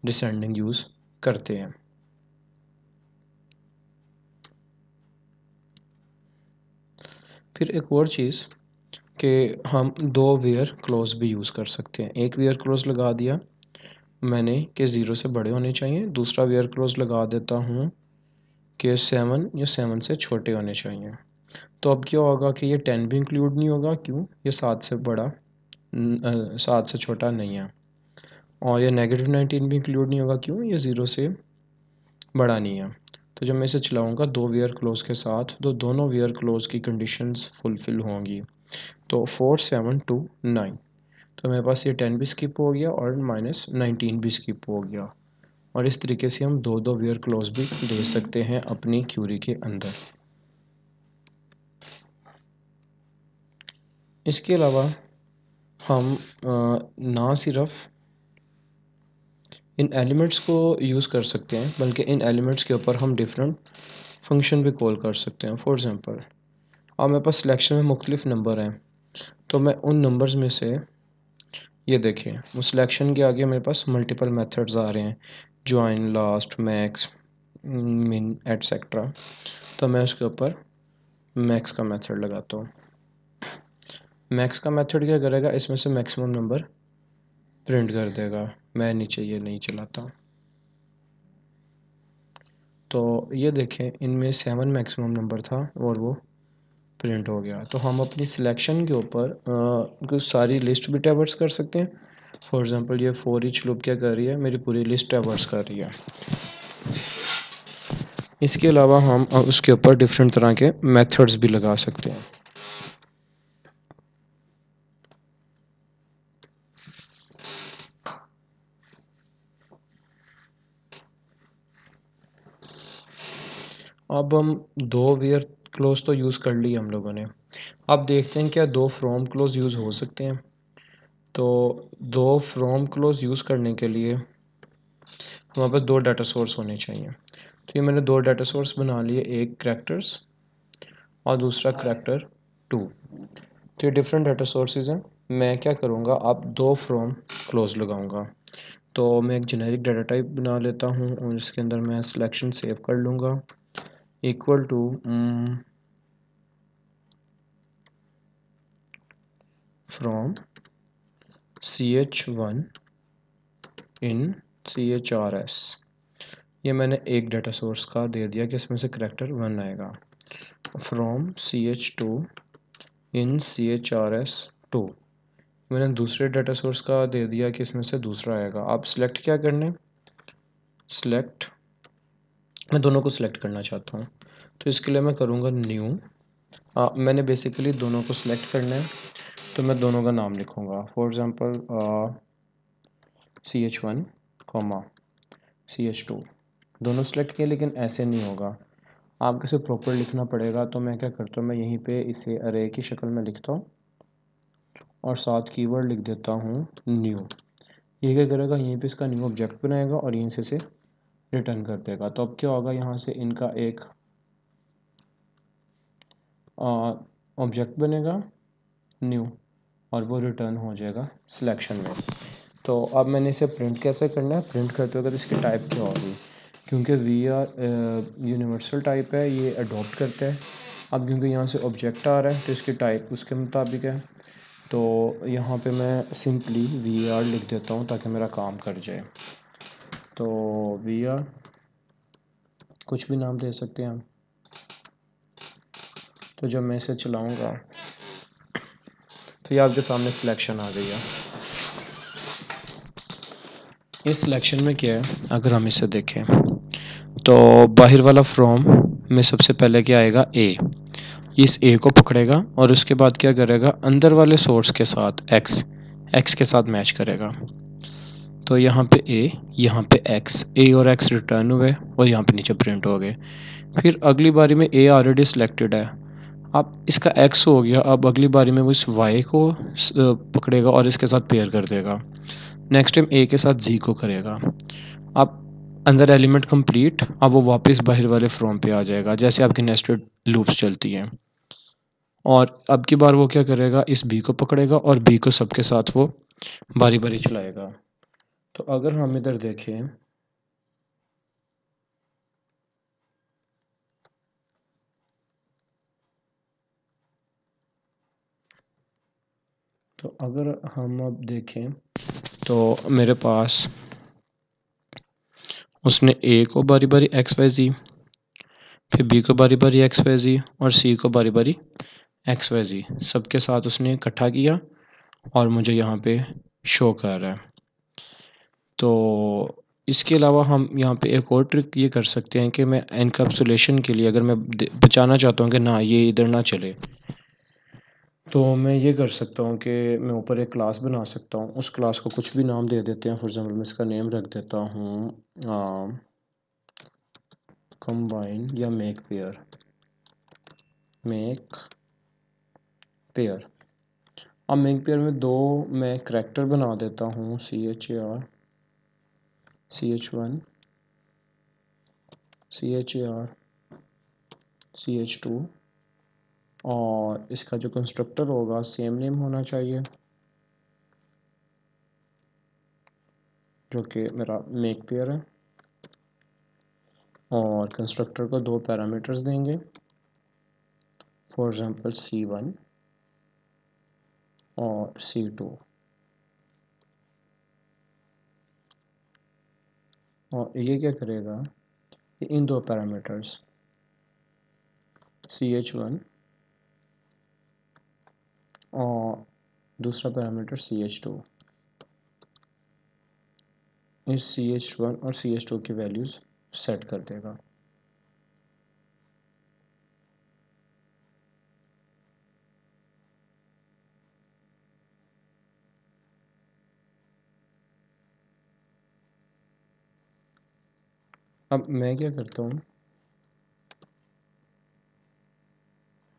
डिसेंडिंग यूज़ करते हैं। फिर एक और चीज़ कि हम दो वेयर क्लोज भी यूज़ कर सकते हैं। एक वेयर क्लोज लगा दिया मैंने कि ज़ीरो से बड़े होने चाहिए, दूसरा वेयर क्लोज लगा देता हूँ कि 7 या 7 से छोटे होने चाहिए। तो अब क्या होगा कि ये 10 भी इंक्लूड नहीं होगा, क्यों? ये 7 से बड़ा 7 से छोटा नहीं है। और ये -19 भी इंक्लूड नहीं होगा, क्यों? ये 0 से बड़ा नहीं है। तो जब मैं इसे चलाऊँगा दो वेयर क्लोज के साथ, तो दोनों वेयर क्लोज की कंडीशंस फुलफ़िल होंगी। तो 4 7 2 9, तो मेरे पास ये 10 भी स्किप हो गया और -19 भी स्किप हो गया। और इस तरीके से हम दो दो वेयर क्लोज भी दे सकते हैं अपनी क्यूरी के अंदर। इसके अलावा हम ना सिर्फ इन एलिमेंट्स को यूज़ कर सकते हैं, बल्कि इन एलिमेंट्स के ऊपर हम डिफरेंट फंक्शन भी कॉल कर सकते हैं। फॉर एग्ज़ाम्पल, अब मेरे पास सिलेक्शन में मुख्तलिफ नंबर हैं, तो मैं उन नंबर्स में से, ये देखिए, वो सिलेक्शन के आगे मेरे पास मल्टीपल मेथड्स आ रहे हैं, जॉइन, लास्ट, मैक्स, मिन, एटसेट्रा। तो मैं उसके ऊपर मैक्स का मेथड लगाता हूँ। मैक्स का मेथड क्या करेगा, इसमें से मैक्सिमम नंबर प्रिंट कर देगा। मैं नीचे ये नहीं चलाता। तो ये देखें, इनमें 7 मैक्सिमम नंबर था और वो प्रिंट हो गया। तो हम अपनी सिलेक्शन के ऊपर कुछ सारी लिस्ट भी ट्रैवर्स कर सकते हैं। फॉर एग्ज़ाम्पल, ये फॉर ईच लूप क्या कर रही है, मेरी पूरी लिस्ट ट्रैवर्स कर रही है। इसके अलावा हम उसके ऊपर डिफरेंट तरह के मेथड्स भी लगा सकते हैं। अब हम दो वेयर क्लोज तो यूज़ कर ली हम लोगों ने। अब देखते हैं क्या दो फ्रॉम क्लोज यूज़ हो सकते हैं। तो दो फ्रॉम क्लोज यूज़ करने के लिए हमारे पास दो डाटा सोर्स होने चाहिए। तो ये मैंने दो डाटा सोर्स बना लिए, एक करैक्टर्स और दूसरा करैक्टर 2। तो ये डिफरेंट डाटा सोर्सेज हैं। मैं क्या करूँगा, अब दो फ्रॉम क्लोज लगाऊंगा। तो मैं एक जेनेरिक डाटा टाइप बना लेता हूँ और इसके अंदर मैं सिलेक्शन सेव कर लूँगा, equal to from ch1 in chrs। ये मैंने एक डाटा सोर्स का दे दिया कि इसमें से करैक्टर 1 आएगा। फ्रॉम ch2 इन chrs2, मैंने दूसरे डाटा सोर्स का दे दिया कि इसमें से दूसरा आएगा। आप सिलेक्ट क्या करने, सिलेक्ट, मैं दोनों को सिलेक्ट करना चाहता हूँ। तो इसके लिए मैं करूँगा न्यू। मैंने बेसिकली दोनों को सिलेक्ट करना है, तो मैं दोनों का नाम लिखूँगा। For example ch1 comma ch2, दोनों सिलेक्ट किए, लेकिन ऐसे नहीं होगा, आपको इसे प्रॉपर लिखना पड़ेगा। तो मैं क्या करता हूँ, मैं यहीं पे इसे अरे की शक्ल में लिखता हूँ और साथ कीवर्ड लिख देता हूँ न्यू। ये क्या करेगा, यहीं पे इसका न्यू ऑब्जेक्ट बनाएगा और यहीं से रिटर्न कर देगा। तो अब क्या होगा, यहाँ से इनका एक ऑब्जेक्ट बनेगा न्यू और वो रिटर्न हो जाएगा सिलेक्शन में। तो अब मैंने इसे प्रिंट कैसे करना है, प्रिंट करते वक्त इसकी टाइप क्या होगी, क्योंकि वी आर यूनिवर्सल टाइप है, ये अडॉप्ट करता है। अब क्योंकि यहाँ से ऑब्जेक्ट आ रहा है तो इसकी टाइप उसके मुताबिक है। तो यहाँ पे मैं सिंपली वी आर लिख देता हूँ ताकि मेरा काम कर जाए। तो वी आर कुछ भी नाम दे सकते हैं हम। तो जब मैं इसे चलाऊँगा तो ये आपके सामने सिलेक्शन आ गई है। इस सिलेक्शन में क्या है, अगर हम इसे देखें तो बाहर वाला फ्रॉम में सबसे पहले क्या आएगा, ए। इस ए को पकड़ेगा और उसके बाद क्या करेगा, अंदर वाले सोर्स के साथ एक्स के साथ मैच करेगा। तो यहाँ पे ए, यहाँ पे एक्स, ए और एक्स रिटर्न हुए और यहाँ पे नीचे प्रिंट हो गए। फिर अगली बारी में ए ऑलरेडी सिलेक्टेड है, अब इसका एक्स हो गया, अब अगली बारी में वो इस वाई को पकड़ेगा और इसके साथ पेयर कर देगा। नेक्स्ट टाइम ए के साथ जी को करेगा। अब अंदर एलिमेंट कंप्लीट, अब वो वापस बाहर वाले फ्रॉम पे आ जाएगा, जैसे आपकी नेस्टेड लूप्स चलती हैं। और अब की बार वो क्या करेगा, इस बी को पकड़ेगा और बी को सबके साथ वो बारी बारी चलाएगा। तो अगर हम इधर देखें तो अगर हम अब देखें तो मेरे पास उसने ए को बारी बारी एक्स वाई जी, फिर बी को बारी बारी एक्स वाई जी और सी को बारी बारी एक्स वाई जी सबके साथ उसने इकट्ठा किया और मुझे यहाँ पे शो कर रहा है। तो इसके अलावा हम यहाँ पे एक और ट्रिक ये कर सकते हैं कि मैं एनकैप्सुलेशन के लिए अगर मैं बचाना चाहता हूँ कि ना ये इधर ना चले, तो मैं ये कर सकता हूँ कि मैं ऊपर एक क्लास बना सकता हूँ। उस क्लास को कुछ भी नाम दे देते हैं। फॉर एग्ज़ाम्पल मैं इसका नेम रख देता हूँ कंबाइन या मेक पेयर। अब मेक पेयर में दो मैं करैक्टर बना देता हूँ, CHAR CH1 CHAR CH2 और इसका जो कंस्ट्रक्टर होगा सेम नेम होना चाहिए, जो कि मेरा मेक पेयर है। और कंस्ट्रक्टर को दो पैरामीटर्स देंगे, फॉर एग्ज़ाम्पल C1 और C2। और ये क्या करेगा, कि इन दो पैरामीटर्स CH1 और दूसरा पैरामीटर CH2, इस CH1 और CH2 की वैल्यूज़ सेट कर देगा। अब मैं क्या करता हूँ,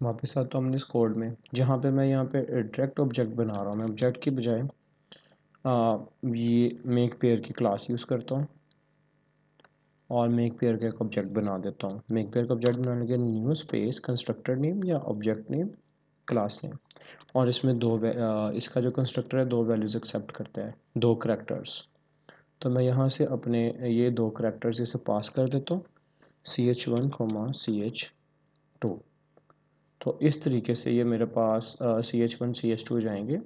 वापस आता हूँ अपने इस कोड में, जहाँ पे मैं यहाँ पे डायरेक्ट ऑब्जेक्ट बना रहा हूँ। मैं ऑब्जेक्ट की बजाय ये मेक पेयर की क्लास यूज़ करता हूँ और मेक पेयर का एक ऑब्जेक्ट बना देता हूँ। मेक पेयर का ऑब्जेक्ट बनाने के न्यू स्पेस कंस्ट्रक्टर नेम या ऑब्जेक्ट नेम क्लास नेम, और इसमें इसका जो कंस्ट्रक्टर है दो वैल्यूज़ एक्सेप्ट करता है, दो करैक्टर्स। तो मैं यहाँ से अपने ये दो करैक्टर्स इसे पास कर देता हूँ, CH1 CH2। तो इस तरीके से ये मेरे पास CH1 CH2 जाएंगे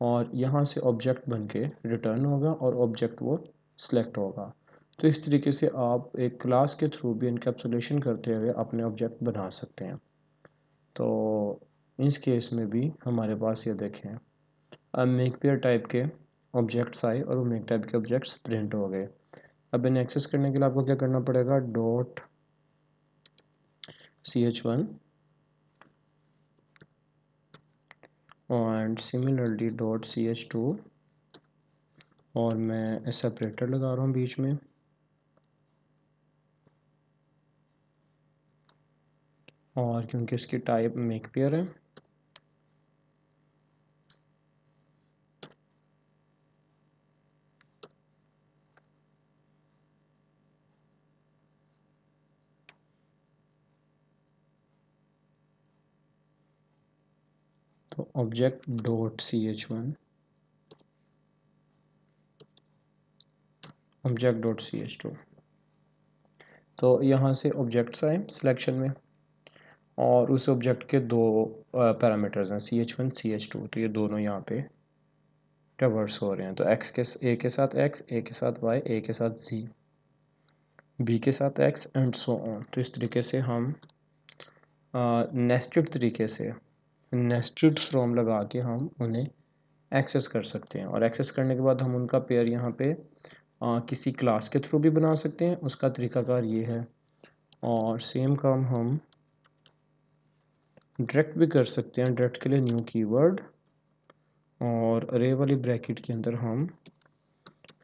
और यहाँ से ऑब्जेक्ट बन के रिटर्न होगा और ऑब्जेक्ट वो सिलेक्ट होगा। तो इस तरीके से आप एक क्लास के थ्रू भी इनकैप्सुलेशन करते हुए अपने ऑब्जेक्ट बना सकते हैं। तो इस केस में भी हमारे पास ये देखें, अब मेक पेयर टाइप के ऑब्जेक्ट्स आए और वो मेक टाइप के ऑब्जेक्ट्स प्रिंट हो गए। अब इन्हें एक्सेस करने के लिए आपको क्या करना पड़ेगा, dot CH1 and similarly dot CH2, और मैं सेपरेटर लगा रहा हूँ बीच में, और क्योंकि इसकी टाइप मेक पेयर है तो object dot CH1 object dot CH2। तो यहाँ से ऑब्जेक्ट्स आए सिलेक्शन में और उस ऑब्जेक्ट के दो पैरामीटर्स हैं CH1 CH2, तो ये दोनों यहाँ पे ट्रैवर्स हो रहे हैं। तो एक्स के ए के साथ एक्स, ए के साथ वाई, ए के साथ जी, बी के साथ एक्स एंड सो ऑन। तो इस तरीके से हम नेस्टेड तरीके से नेस्टेड फ्रॉम लगा के हम उन्हें एक्सेस कर सकते हैं। और एक्सेस करने के बाद हम उनका पेयर यहाँ पे किसी क्लास के थ्रू भी बना सकते हैं, उसका तरीकाकार ये है। और सेम काम हम डायरेक्ट भी कर सकते हैं। डायरेक्ट के लिए न्यू कीवर्ड और अरे वाली ब्रैकेट के अंदर हम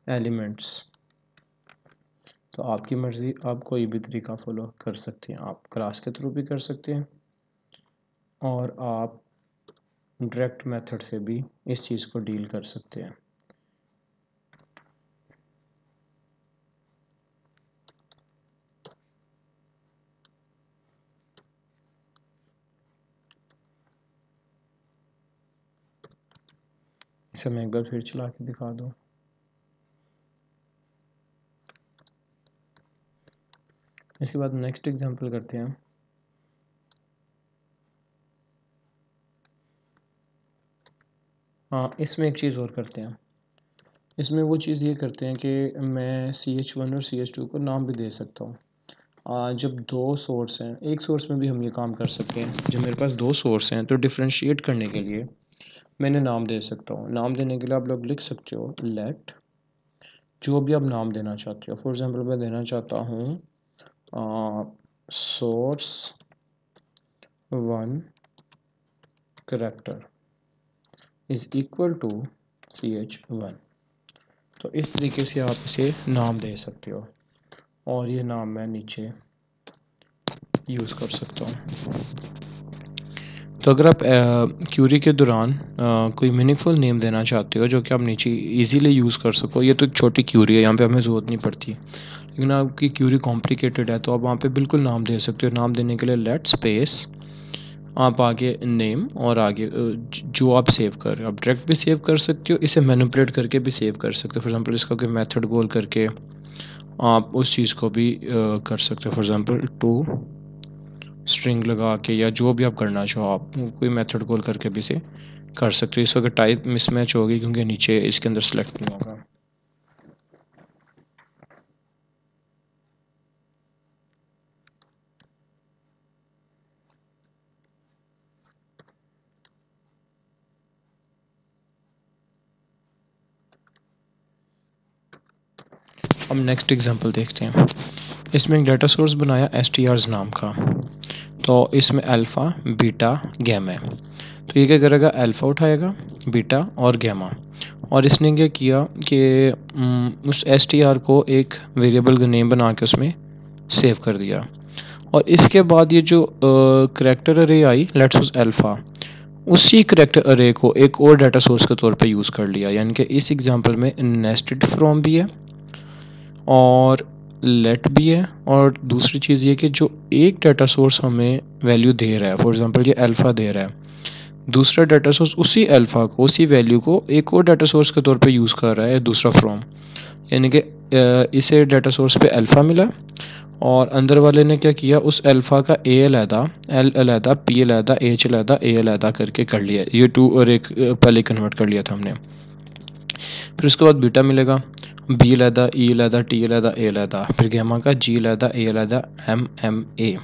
एलिमेंट्स। तो आपकी मर्ज़ी, आप कोई भी तरीका फॉलो कर सकते हैं। आप क्लास के थ्रू भी कर सकते हैं और आप डायरेक्ट मेथड से भी इस चीज़ को डील कर सकते हैं। इसे मैं एक बार फिर चला के दिखा दूँ। इसके बाद नेक्स्ट एग्जांपल करते हैं। हाँ, इसमें एक चीज़ और करते हैं। इसमें वो चीज़ ये करते हैं कि मैं CH1 और CH2 को नाम भी दे सकता हूँ। जब दो सोर्स हैं, एक सोर्स में भी हम ये काम कर सकते हैं। जब मेरे पास दो सोर्स हैं तो डिफ्रेंशिएट करने के लिए मैंने नाम दे सकता हूँ। नाम देने के लिए आप लोग लिख सकते हो लेट, जो भी आप नाम देना चाहते हो। फॉर एग्जांपल मैं देना चाहता हूँ source 1 character is equal to ch1। तो इस तरीके से आप इसे नाम दे सकते हो और ये नाम मैं नीचे यूज़ कर सकता हूँ। तो अगर आप क्यूरी के दौरान कोई मीनिंगफुल नेम देना चाहते हो जो कि आप नीचे इजीली यूज़ कर सको, ये तो एक छोटी क्यूरी है, यहाँ पे हमें ज़रूरत नहीं पड़ती। लेकिन आपकी क्यूरी कॉम्प्लिकेटेड है तो आप वहाँ पे बिल्कुल नाम दे सकते हो। नाम देने के लिए लेट स्पेस, आप आगे नेम और आगे जो आप सेव कर रहे हो। आप डायरेक्ट भी सेव कर सकते हो, इसे मैनिपुलेट करके भी सेव कर सकते हो। फॉर एग्जांपल इसका कोई मेथड कॉल करके आप उस चीज़ को भी कर सकते हो। फॉर एग्जांपल टू स्ट्रिंग लगा के या जो भी आप करना चाहो, आप कोई मेथड कॉल करके भी इसे कर सकते हो। इस वक्त टाइप मिसमैच होगी क्योंकि नीचे इसके अंदर सेलेक्ट नहीं होगा। अब नेक्स्ट एग्जांपल देखते हैं। इसमें एक डाटा सोर्स बनाया strs नाम का, तो इसमें अल्फ़ा बीटा गैमा है। तो ये क्या करेगा, अल्फ़ा उठाएगा, बीटा और गैमा, और इसने क्या किया कि उस str को एक वेरिएबल का नेम बना के उसमें सेव कर दिया। और इसके बाद ये जो करैक्टर अरे आई लेट्स अल्फ़ा, उसी करैक्टर अरे को एक और डाटा सोर्स के तौर पे यूज़ कर लिया। यानी कि इस एग्जांपल में नेस्टेड फ्रॉम भी है और लेट भी है, और दूसरी चीज़ ये कि जो एक डाटा सोर्स हमें वैल्यू दे रहा है, फॉर एग्जांपल ये अल्फ़ा दे रहा है, दूसरा डाटा सोर्स उसी अल्फ़ा को, उसी वैल्यू को एक और डाटा सोर्स के तौर पे यूज़ कर रहा है, दूसरा फ्रॉम। यानी कि इसे डाटा सोर्स पे अल्फ़ा मिला और अंदर वाले ने क्या किया, उस अल्फ़ा का ए अलहदा, एल अलहदा, पी अलहदा, एच अलहदा, ए अलहदा करके कर लिया। ये टू और एक पहले कन्वर्ट कर लिया था हमने। फिर उसके बाद बीटा मिलेगा, बी अलहदा, ई अलहदा, टी अलहदा, ए अलहदा, फिर गैमा का जी अलहदा, ए अलहदा, एम ए।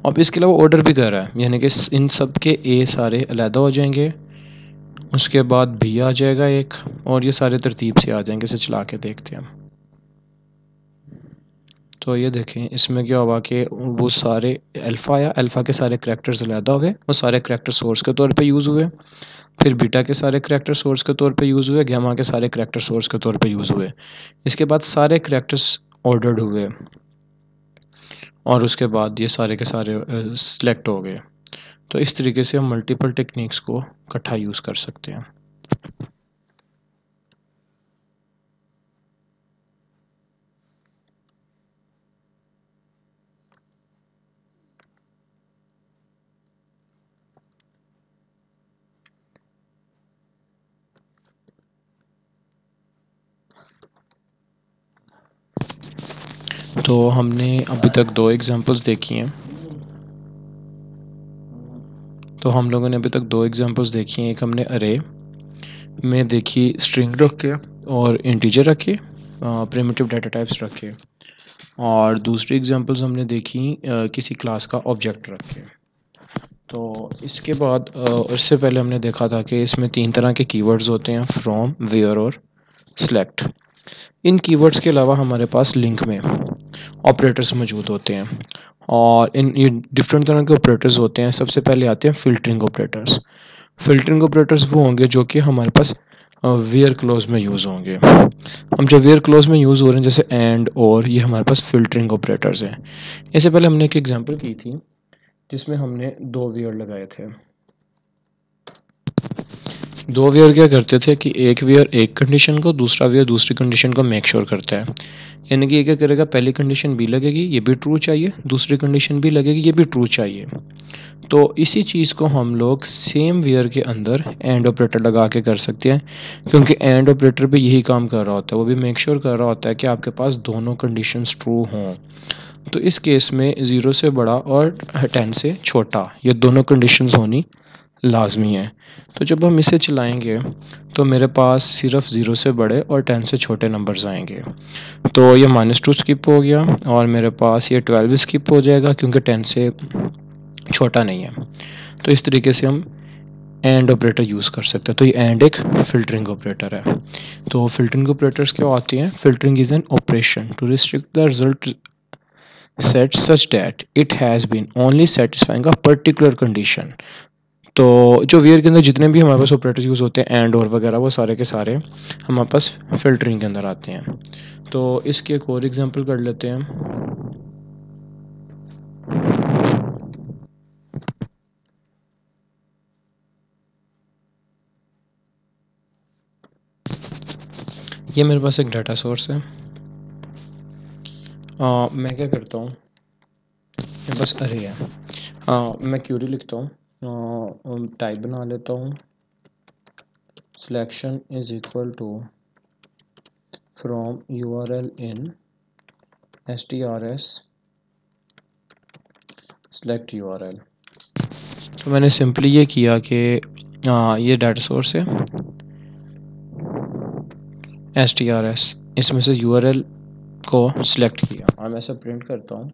अब इसके अलावा ऑर्डर भी कर रहा है, यानी कि इन सब के ए सारे अलहदा हो जाएंगे, उसके बाद बी आ जाएगा एक, और ये सारे तरतीब से आ जाएंगे। इसे चला के देखते हैं। तो ये देखें इसमें क्या हुआ कि वो सारे अल्फ़ा या अल्फ़ा के सारे करैक्टर्स अलहदा हो गए, वो सारे करैक्टर सोर्स के तौर पे यूज़ हुए। फिर बीटा के सारे करैक्टर सोर्स के तौर पे यूज़ हुए, गैमा के सारे करैक्टर सोर्स के तौर पे यूज़ हुए। इसके बाद सारे करैक्टर्स ऑर्डर्ड हुए और उसके बाद ये सारे के सारे सिलेक्ट हो गए। तो इस तरीके से हम मल्टीपल टेक्निक्स को इकट्ठा यूज़ कर सकते हैं। तो हमने अभी तक दो एग्जांपल्स देखी हैं। तो हम लोगों ने अभी तक दो एग्जांपल्स देखी हैं। एक हमने अरे में देखी स्ट्रिंग रख के और इंटीजर रखे, प्रिमिटिव डाटा टाइप्स रखे, और दूसरी एग्जांपल्स हमने देखी किसी क्लास का ऑब्जेक्ट रख के। तो इसके बाद इससे पहले हमने देखा था कि इसमें तीन तरह के कीवर्ड्स होते हैं, फ्रॉम, वेयर और सेलेक्ट। इन कीवर्ड्स के अलावा हमारे पास लिंक में ऑपरेटर्स मौजूद होते हैं, और इन ये डिफरेंट तरह के ऑपरेटर्स होते हैं। सबसे पहले आते हैं फ़िल्टरिंग ऑपरेटर्स। फ़िल्टरिंग ऑपरेटर्स वो होंगे जो कि हमारे पास वेयर क्लोज में यूज़ होंगे। हम जो वेयर क्लोज में यूज़ हो रहे हैं जैसे एंड और, ये हमारे पास फ़िल्टरिंग ऑपरेटर्स हैं। इससे पहले हमने एक एग्जांपल की थी जिसमें हमने दो वेयर लगाए थे। दो वेयर क्या करते थे कि एक वेयर एक कंडीशन को, दूसरा वेयर दूसरी कंडीशन को मेक श्योर करता है। यानी कि ये क्या करेगा, पहली कंडीशन भी लगेगी, ये भी ट्रू चाहिए, दूसरी कंडीशन भी लगेगी, ये भी ट्रू चाहिए। तो इसी चीज़ को हम लोग सेम वेयर के अंदर एंड ऑपरेटर लगा के कर सकते हैं, क्योंकि एंड ऑपरेटर भी यही काम कर रहा होता है। वो भी मेक श्योर कर रहा होता है कि आपके पास दोनों कंडीशंस ट्रू हों। तो इस केस में 0 से बड़ा और 10 से छोटा, ये दोनों कंडीशंस होनी लाजमी है। तो जब हम इसे चलाएंगे तो मेरे पास सिर्फ 0 से बड़े और 10 से छोटे नंबर्स आएंगे। तो ये -2 स्किप हो गया और मेरे पास ये 12 स्किप हो जाएगा क्योंकि 10 से छोटा नहीं है। तो इस तरीके से हम एंड ऑपरेटर यूज़ कर सकते हैं। तो ये एंड एक फ़िल्टरिंग ऑपरेटर है। तो फ़िल्टरिंग ऑपरेटर्स क्या होती हैं? Filtering is an operation to restrict the result set such that it has been only satisfying a particular condition. तो जो वीआर के अंदर जितने भी हमारे पास ऑपरेटर यूज़ होते हैं एंड और वगैरह, वो सारे के सारे हमारे पास फ़िल्टरिंग के अंदर आते हैं। तो इसकी एक और एग्जांपल कर लेते हैं। ये मेरे पास एक डाटा सोर्स है। मैं क्या करता हूँ, मेरे पास अरे है। मैं क्यूरी लिखता हूँ, टाइप बना लेता हूँ, selection is equal to from URL in STRS select URL। तो मैंने सिंपली ये किया कि ये डाटा सोर्स है STRS, इसमें से URL को सिलेक्ट किया और मैं ऐसा प्रिंट करता हूँ।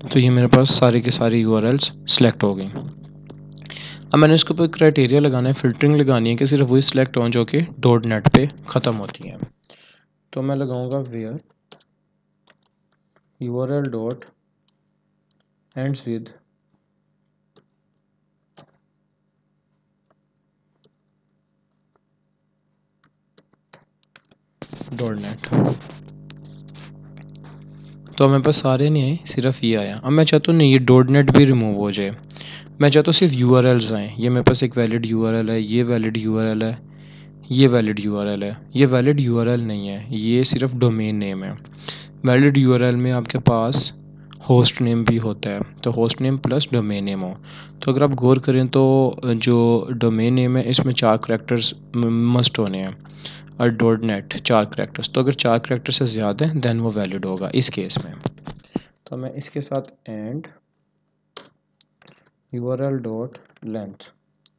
तो ये मेरे पास सारी की सारी URLs सिलेक्ट हो गई। अब मैंने इसके ऊपर क्राइटेरिया लगाना है, फ़िल्टरिंग लगानी है कि सिर्फ वही सिलेक्ट हों जो कि .NET पे ख़त्म होती हैं। तो मैं लगाऊंगा where URL dot ends with .NET। तो मेरे पास सारे नहीं आए, सिर्फ ये आया। अब मैं चाहता हूँ नहीं ये .NET भी रिमूव हो जाए, मैं चाहता हूँ सिर्फ URLs आएँ। ये मेरे पास एक वैलिड URL है, ये वैलिड URL है, ये वैलिड URL है। ये वैलिड URL नहीं है, ये सिर्फ डोमेन नेम है। वैलिड URL में आपके पास होस्ट नेम भी होता है, तो host name plus domain name हो। तो अगर आप गौर करें तो जो डोमेन नेम है इसमें 4 करैक्टर्स मस्ट होने हैं और .NET 4 करैक्टर्स। तो अगर 4 करैक्टर से ज़्यादा है देन वो वैलिड होगा इस केस में। तो मैं इसके साथ एंड URL डॉट लेंथ,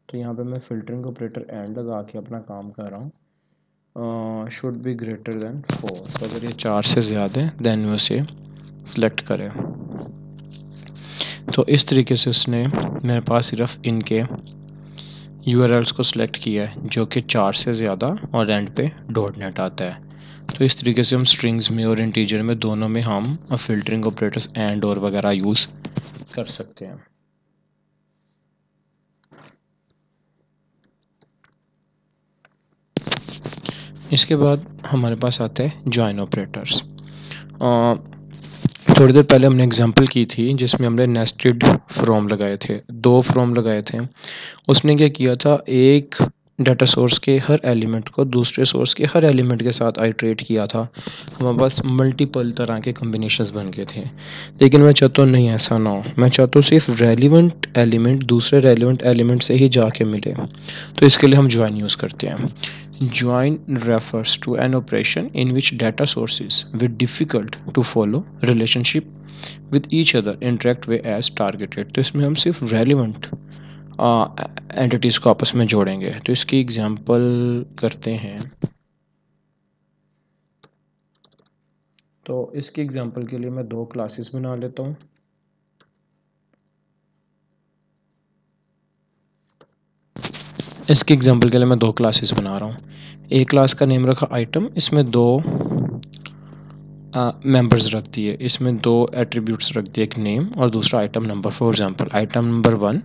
तो यहाँ पे मैं फ़िल्टरिंग ऑपरेटर एंड लगा के अपना काम कर रहा हूँ। Should be greater than 4। तो अगर ये 4 से ज़्यादा है देन उसे सिलेक्ट करें। तो इस तरीके से उसने मेरे पास सिर्फ इनके URLs को सिलेक्ट किया है जो कि 4 से ज़्यादा और एंड पे .NET आता है। तो इस तरीके से हम स्ट्रिंग्स में और इंटीजर में दोनों में हम फ़िल्टरिंग ऑपरेटर्स एंड और वगैरह यूज़ कर सकते हैं। इसके बाद हमारे पास आते हैं जॉइन ऑपरेटर्स। थोड़ी देर पहले हमने एग्जांपल की थी जिसमें हमने नेस्टेड फ्रॉम लगाए थे, 2 फ्रॉम लगाए थे। उसने क्या किया था, एक डाटा सोर्स के हर एलिमेंट को दूसरे सोर्स के हर एलिमेंट के साथ आइट्रेट किया था। हमारे पास मल्टीपल तरह के कम्बिनेशंस बन गए थे। लेकिन मैं चाहता हूँ नहीं ऐसा ना हो, मैं चाहता हूँ सिर्फ रेलिवेंट एलिमेंट दूसरे रेलिवेंट एलिमेंट से ही जाके मिले। तो इसके लिए हम ज्वाइन यूज़ करते हैं। Join refers to an operation in which data sources with difficult to follow relationship with each other interact way as targeted। तो इसमें हम सिर्फ relevant एंटिटीज़ को आपस में जोड़ेंगे। तो इसकी एग्जांपल करते हैं। तो इसकी एग्जांपल के लिए मैं 2 क्लासेस बना लेता हूँ। इसकी एग्जांपल के लिए मैं 2 क्लासेस बना रहा हूँ। एक क्लास का नेम रखा आइटम, इसमें 2 मेंबर्स रख दिए, इसमें 2 एट्रीब्यूट्स रख दिए, एक नेम और दूसरा item number. For example item number 1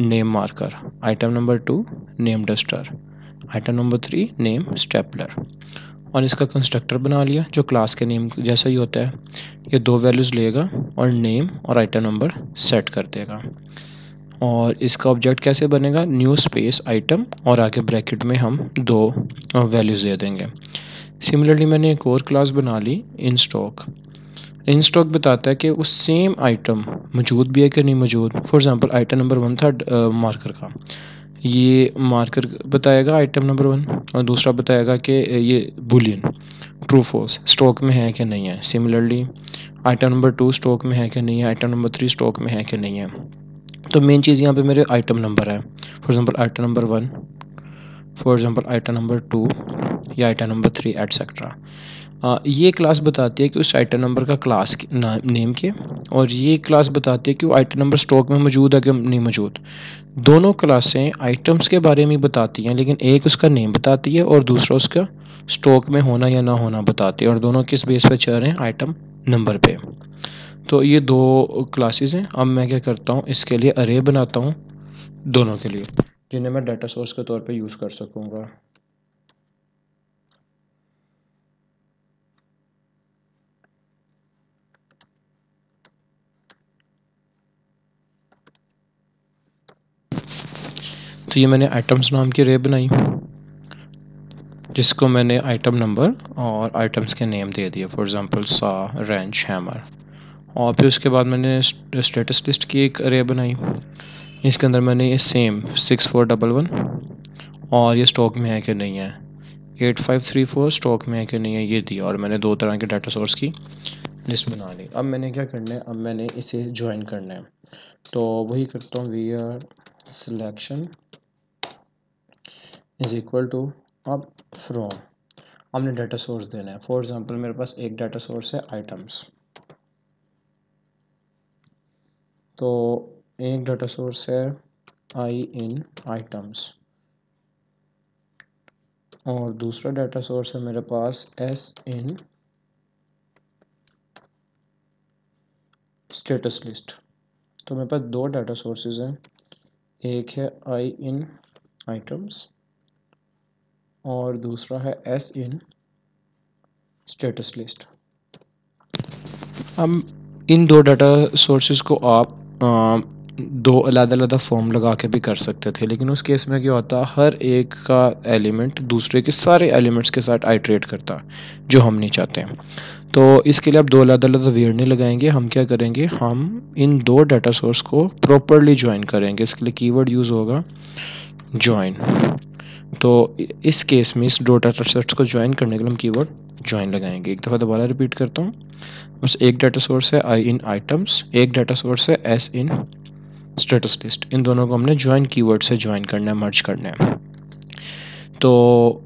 name marker, item number 2 name duster, item number 3 name stapler. और इसका कंस्ट्रक्टर बना लिया जो क्लास के नेम जैसा ही होता है। ये 2 वैल्यूज़ लेगा और नेम और आइटम नंबर सेट कर देगा। और इसका ऑब्जेक्ट कैसे बनेगा, न्यू स्पेस आइटम और आगे ब्रैकेट में हम 2 वैल्यूज़ दे देंगे। सिमिलरली मैंने एक और क्लास बना ली इन स्टॉक। इन स्टॉक बताता है कि उस सेम आइटम मौजूद भी है कि नहीं मौजूद। फॉर एग्जांपल आइटम नंबर 1 था मार्कर का, ये मार्कर बताएगा आइटम नंबर 1, और दूसरा बताएगा कि ये बुलियन ट्रू फॉल्स स्टॉक में है कि नहीं है। सिमिलरली आइटम नंबर 2 स्टॉक में है कि नहीं है, आइटम नंबर 3 स्टॉक में है कि नहीं है। तो मेन चीज़ यहाँ पे मेरे आइटम नंबर है। For example item number 1, for example item number 2 या आइटम नंबर 3 एटसेट्रा। ये क्लास बताती है कि उस आइटम नंबर का क्लास नेम के, और ये क्लास बताती है कि वो आइटम नंबर स्टॉक में मौजूद है कि नहीं मौजूद। दोनों क्लासें आइटम्स के बारे में बताती हैं, लेकिन एक उसका नेम बताती है और दूसरा उसका स्टॉक में होना या ना होना बताती है, और दोनों किस बेस पे चल रहे हैं, आइटम नंबर पे। तो ये दो क्लासेस हैं। अब मैं क्या करता हूँ, इसके लिए अरे बनाता हूँ दोनों के लिए, जिन्हें मैं डाटा सोर्स के तौर पे यूज़ कर सकूँगा। तो ये मैंने आइटम्स नाम की अरे बनाई, जिसको मैंने आइटम नंबर और आइटम्स के नेम दे दिए। फॉर एग्जांपल सा, रेंच, हैमर। और फिर उसके बाद मैंने स्टेटस लिस्ट की एक अरे बनाई। इसके अंदर मैंने ये सेम 6411 और ये स्टॉक में है कि नहीं है, 8534 स्टॉक में है कि नहीं है, ये दिया। और मैंने दो तरह के डाटा सोर्स की लिस्ट बना ली। अब मैंने क्या करना है, अब मैंने इसे ज्वाइन करना है। तो वही करता हूँ, var selection is equal to, अब फ्रॉम हमने डाटा सोर्स देना है। फॉर एग्जांपल मेरे पास एक डाटा सोर्स है आइटम्स, तो एक डाटा सोर्स है आई इन आइटम्स, और दूसरा डाटा सोर्स है मेरे पास एस इन स्टेटस लिस्ट। तो मेरे पास दो डाटा सोर्सेज हैं, एक है आई इन आइटम्स और दूसरा है एस इन स्टेटस लिस्ट। अब इन दो डाटा सोर्सेज को आप दो अलग अलग फॉर्म लगा के भी कर सकते थे, लेकिन उस केस में क्या होता, हर एक का एलिमेंट दूसरे के सारे एलिमेंट्स के साथ आइट्रेट करता, जो हम नहीं चाहते हैं। तो इसके लिए आप दो अलग अलग वेयर नहीं लगाएंगे। हम क्या करेंगे, हम इन दो डाटा सोर्स को प्रॉपरली ज्वाइन करेंगे। इसके लिए कीवर्ड यूज़ होगा ज्वाइन। तो इस केस में इस दो डाटा सेट्स को ज्वाइन करने के लिए हम कीवर्ड ज्वाइन लगाएंगे। एक दफ़ा दोबारा रिपीट करता हूँ। बस एक डाटा सोर्स है आई इन आइटम्स, एक डाटा सोर्स है एस इन स्टेटस लिस्ट। इन दोनों को हमने ज्वाइन कीवर्ड से ज्वाइन करना है, मर्ज करना है। तो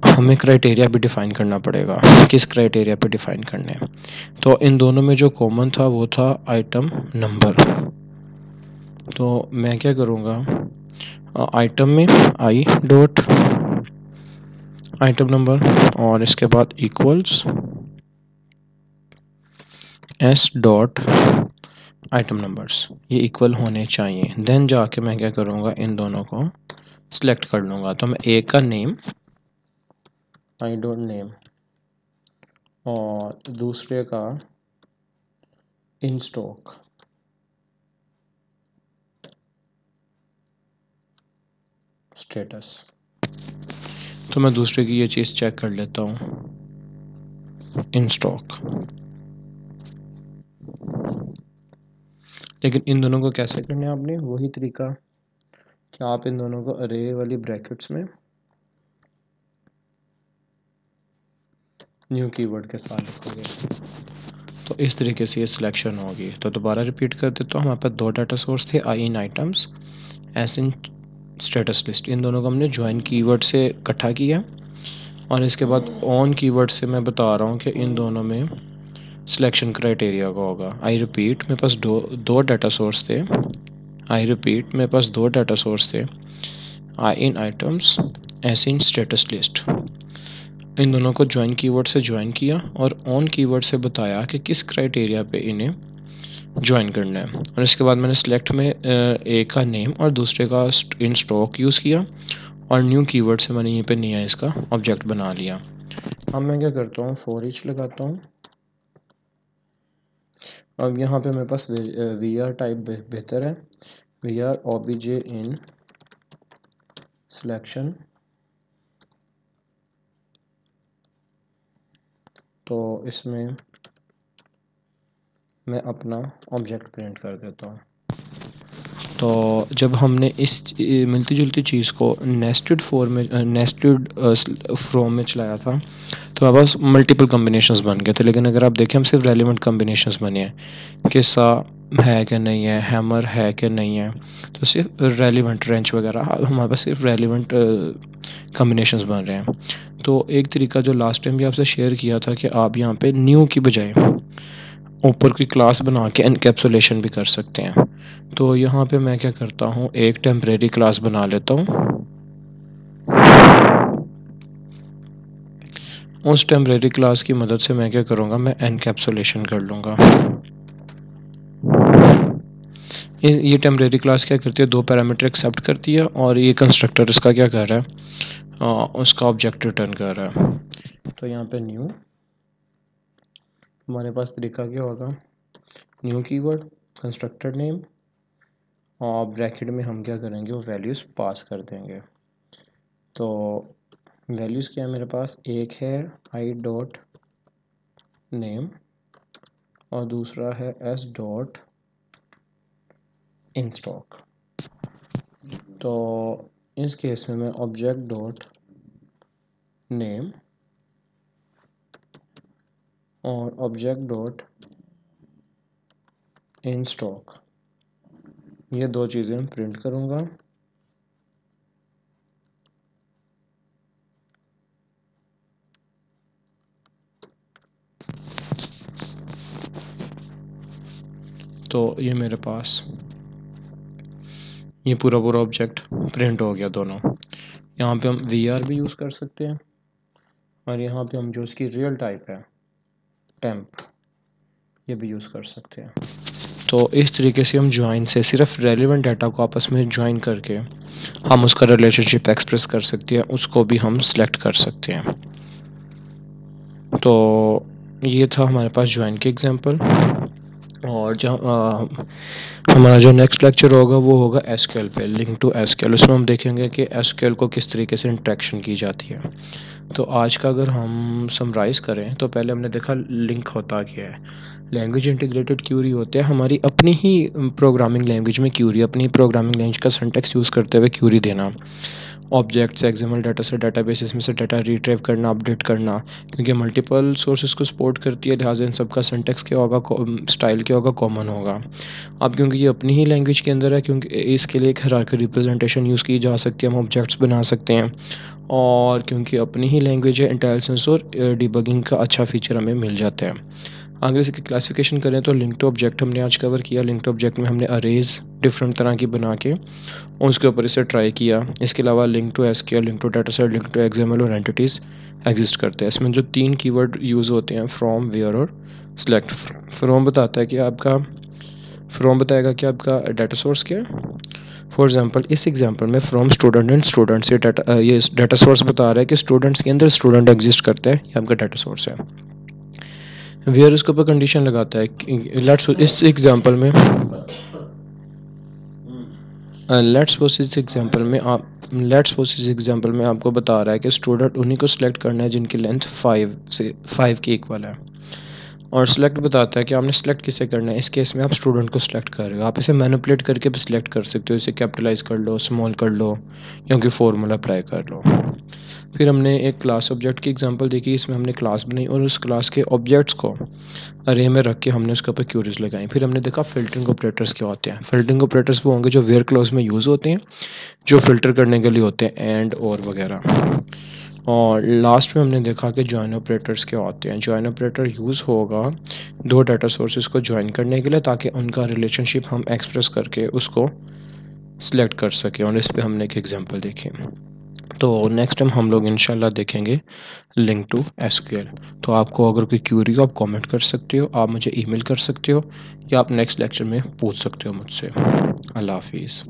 हमें क्राइटेरिया भी डिफ़ाइन करना पड़ेगा, किस क्राइटेरिया पे डिफ़ाइन करना है। तो इन दोनों में जो कॉमन था वो था आइटम नंबर। तो मैं क्या करूँगा, आइटम में आई डॉट आइटम नंबर और इसके बाद equals S dot item numbers, ये इक्वल होने चाहिए। देन जाके मैं क्या करूँगा, इन दोनों को सिलेक्ट कर लूँगा। तो मैं एक का नेम आई डॉट नेम और दूसरे का इन स्टॉक स्टेटस। तो मैं दूसरे की ये चीज़ चेक कर लेता हूँ, इन स्टॉक। लेकिन इन दोनों को कैसे करना है, आपने वही तरीका कि आप इन दोनों को अरे वाली ब्रैकेट्स में न्यू कीवर्ड के साथ लिखोगे, तो इस तरीके से ये सिलेक्शन होगी। तो दोबारा रिपीट कर देता हूँ, हमारे पास दो डाटा सोर्स थे, I in items, S in status list. इन दोनों को हमने ज्वाइन कीवर्ड से इकट्ठा किया, और इसके बाद ऑन कीवर्ड से मैं बता रहा हूँ कि इन दोनों में सिलेक्शन क्राइटेरिया का होगा। आई रिपीट, मेरे पास दो डाटा सोर्स थे। आई रिपीट, मेरे पास दो डाटा सोर्स थे, I in items, S in status list. इन दोनों को ज्वाइन कीवर्ड से ज्वाइन किया और ऑन कीवर्ड से बताया कि किस क्राइटेरिया पे इन्हें ज्वाइन करना है। और इसके बाद मैंने सिलेक्ट में एक का नेम और दूसरे का इन स्टॉक यूज़ किया, और न्यू कीवर्ड से मैंने यहाँ पे नया इसका ऑब्जेक्ट बना लिया। अब मैं क्या करता हूँ, फॉर ईच लगाता हूँ। अब यहाँ पे मेरे पास वी आर टाइप बेहतर है, var OBJ in selection. तो इसमें मैं अपना ऑब्जेक्ट प्रिंट कर देता हूँ। तो जब हमने इस मिलती जुलती चीज़ को नेस्टेड फ्रॉम में चलाया था तो हमारे पास मल्टीपल कम्बिनेशंस बन गए थे। लेकिन अगर आप देखें हम सिर्फ रेलिवेंट कम्बिनेशंस बने हैं, किस्सा है कि नहीं है, हैमर है कि नहीं है, तो सिर्फ रेलिवेंट रेंच वगैरह हमारे पास सिर्फ रेलिवेंट कम्बिनेशंस बन रहे हैं। तो एक तरीका जो लास्ट टाइम भी आपसे शेयर किया था कि आप यहाँ पे न्यू की बजाय ऊपर की क्लास बना के एनकैप्सुलेशन भी कर सकते हैं। तो यहाँ पे मैं क्या करता हूँ, एक टेम्परेरी क्लास बना लेता हूँ। उस टेम्परेरी क्लास की मदद से मैं क्या करूँगा, मैं एनकैप्सुलेशन कर लूँगा। ये टेम्परेरी क्लास क्या करती है, दो पैरामीटर एक्सेप्ट करती है और ये कंस्ट्रक्टर इसका क्या कर रहा है, उसका ऑब्जेक्ट रिटर्न कर रहा है। तो यहाँ पे न्यू हमारे पास तरीका क्या होगा, न्यू कीवर्ड, कंस्ट्रक्टर नेम और ब्रैकेट में हम क्या करेंगे, वो वैल्यूज़ पास कर देंगे। तो वैल्यूज़ क्या है मेरे पास, एक है आई डॉट नेम और दूसरा है एस डॉट इन स्टॉक। तो इस केस में मैं ऑब्जेक्ट डॉट नेम और ऑब्जेक्ट डॉट इन स्टॉक ये दो चीज़ें प्रिंट करूँगा। तो ये मेरे पास ये पूरा ऑब्जेक्ट प्रिंट हो गया दोनों। यहाँ पे हम वी भी यूज़ कर सकते हैं और यहाँ पे हम जो इसकी रियल टाइप है टेम्प ये भी यूज़ कर सकते हैं। तो इस तरीके से हम ज्वाइन से सिर्फ रेलिवेंट डाटा को आपस में ज्वाइन करके हम उसका रिलेशनशिप एक्सप्रेस कर सकते हैं, उसको भी हम सिलेक्ट कर सकते हैं। तो ये था हमारे पास ज्वाइन के एग्जांपल। और हमारा जो नेक्स्ट लेक्चर होगा वो होगा एसक्यूएल पे, लिंक टू एसक्यूएल। उसमें हम देखेंगे कि एसक्यूएल को किस तरीके से इंट्रैक्शन की जाती है। तो आज का अगर हम समराइज़ करें तो पहले हमने देखा लिंक होता क्या है। लैंग्वेज इंटीग्रेटेड क्यूरी होते हैं हमारी अपनी ही प्रोग्रामिंग लैंग्वेज में क्यूरी, अपनी प्रोग्रामिंग लैंग्वेज का सिंटैक्स यूज़ करते हुए क्यूरी देना, ऑब्जेक्ट्स एक्सएमएल डाटा से डेटाबेसेस में से डाटा रिट्रीव करना, अपडेट करना। क्योंकि मल्टीपल सोर्सेज को सपोर्ट करती है लिहाजा इन सबका सिंटैक्स क्या होगा, स्टाइल क्या होगा, कॉमन होगा। अब क्योंकि ये अपनी ही लैंग्वेज के अंदर है, क्योंकि इसके लिए एक हायरार्की रिप्रेजेंटेशन यूज़ की जा सकती है, हम ऑब्जेक्ट्स बना सकते हैं। और क्योंकि अपनी ही लैंग्वेज है, इंटेलिजेंस और डिबगिंग का अच्छा फीचर हमें मिल जाता है। अगर इसकी क्लासिफिकेशन करें तो लिंक टू ऑब्जेक्ट हमने आज कवर किया। लिंक टू ऑब्जेक्ट में हमने अरेज डिफरेंट तरह की बना के उसके ऊपर इसे ट्राई किया। इसके अलावा LINQ to SQL, LINQ to dataset, LINQ to XML और एंटिटीज़ एग्जिस्ट करते हैं। इसमें जो 3 कीवर्ड यूज़ होते हैं, फ्रॉम, वेयर और सिलेक्ट। फ्रॉम बताता है कि आपका फ्रॉम बताएगा कि आपका डाटा सोर्स क्या है। फॉर एग्जांपल इस एग्जांपल में फ्रॉम स्टूडेंट एंड स्टूडेंट्स, ये डाटा सोर्स बता रहा है कि स्टूडेंट्स के अंदर स्टूडेंट एग्जिस्ट करता है, ये आपका डाटा सोर्स है। वेयर इसके ऊपर कंडीशन लगाता है। लेट्स इस एग्जांपल में लेट्स सपोज इस एग्जांपल में आपको बता रहा है कि स्टूडेंट उन्हीं को सिलेक्ट करना है जिनकी लेंथ 5 के इक्वल है। और सिलेक्ट बताता है कि आपने सिलेक्ट किसे करना है। इस केस में आप स्टूडेंट को सिलेक्ट कर रहे हो। आप इसे मैनिपुलेट करके भी सिलेक्ट कर सकते हो, इसे कैपिटलाइज कर लो, स्मॉल कर लो, क्योंकि फॉर्मूला अप्लाई कर लो। फिर हमने एक क्लास ऑब्जेक्ट की एग्जांपल देखी। इसमें हमने क्लास बनाई और उस क्लास के ऑब्जेक्ट्स को अरे में रख के हमने उसके ऊपर क्यूरीज लगाई। फिर हमने देखा फिल्टरिंग ऑपरेटर्स क्या होते हैं। फिल्टरिंग ऑपरेटर्स वो होंगे जो वेयर क्लॉज में यूज़ होते हैं, जो फिल्टर करने के लिए होते हैं, एंड और वगैरह। और लास्ट में हमने देखा कि जॉइन ऑपरेटर्स क्या होते हैं। जॉइन ऑपरेटर यूज़ होगा दो डाटा सोर्सेज को ज्वाइन करने के लिए, ताकि उनका रिलेशनशिप हम एक्सप्रेस करके उसको सिलेक्ट कर सकें। और इस पे हमने एक एग्जांपल देखी। तो नेक्स्ट टाइम हम लोग इंशाल्लाह देखेंगे लिंक टू एसक्यूएल। तो आपको अगर कोई क्यूरी हो आप कमेंट कर सकते हो, आप मुझे ईमेल कर सकते हो, या आप नेक्स्ट लेक्चर में पूछ सकते हो मुझसे। अल्लाह हाफिज़।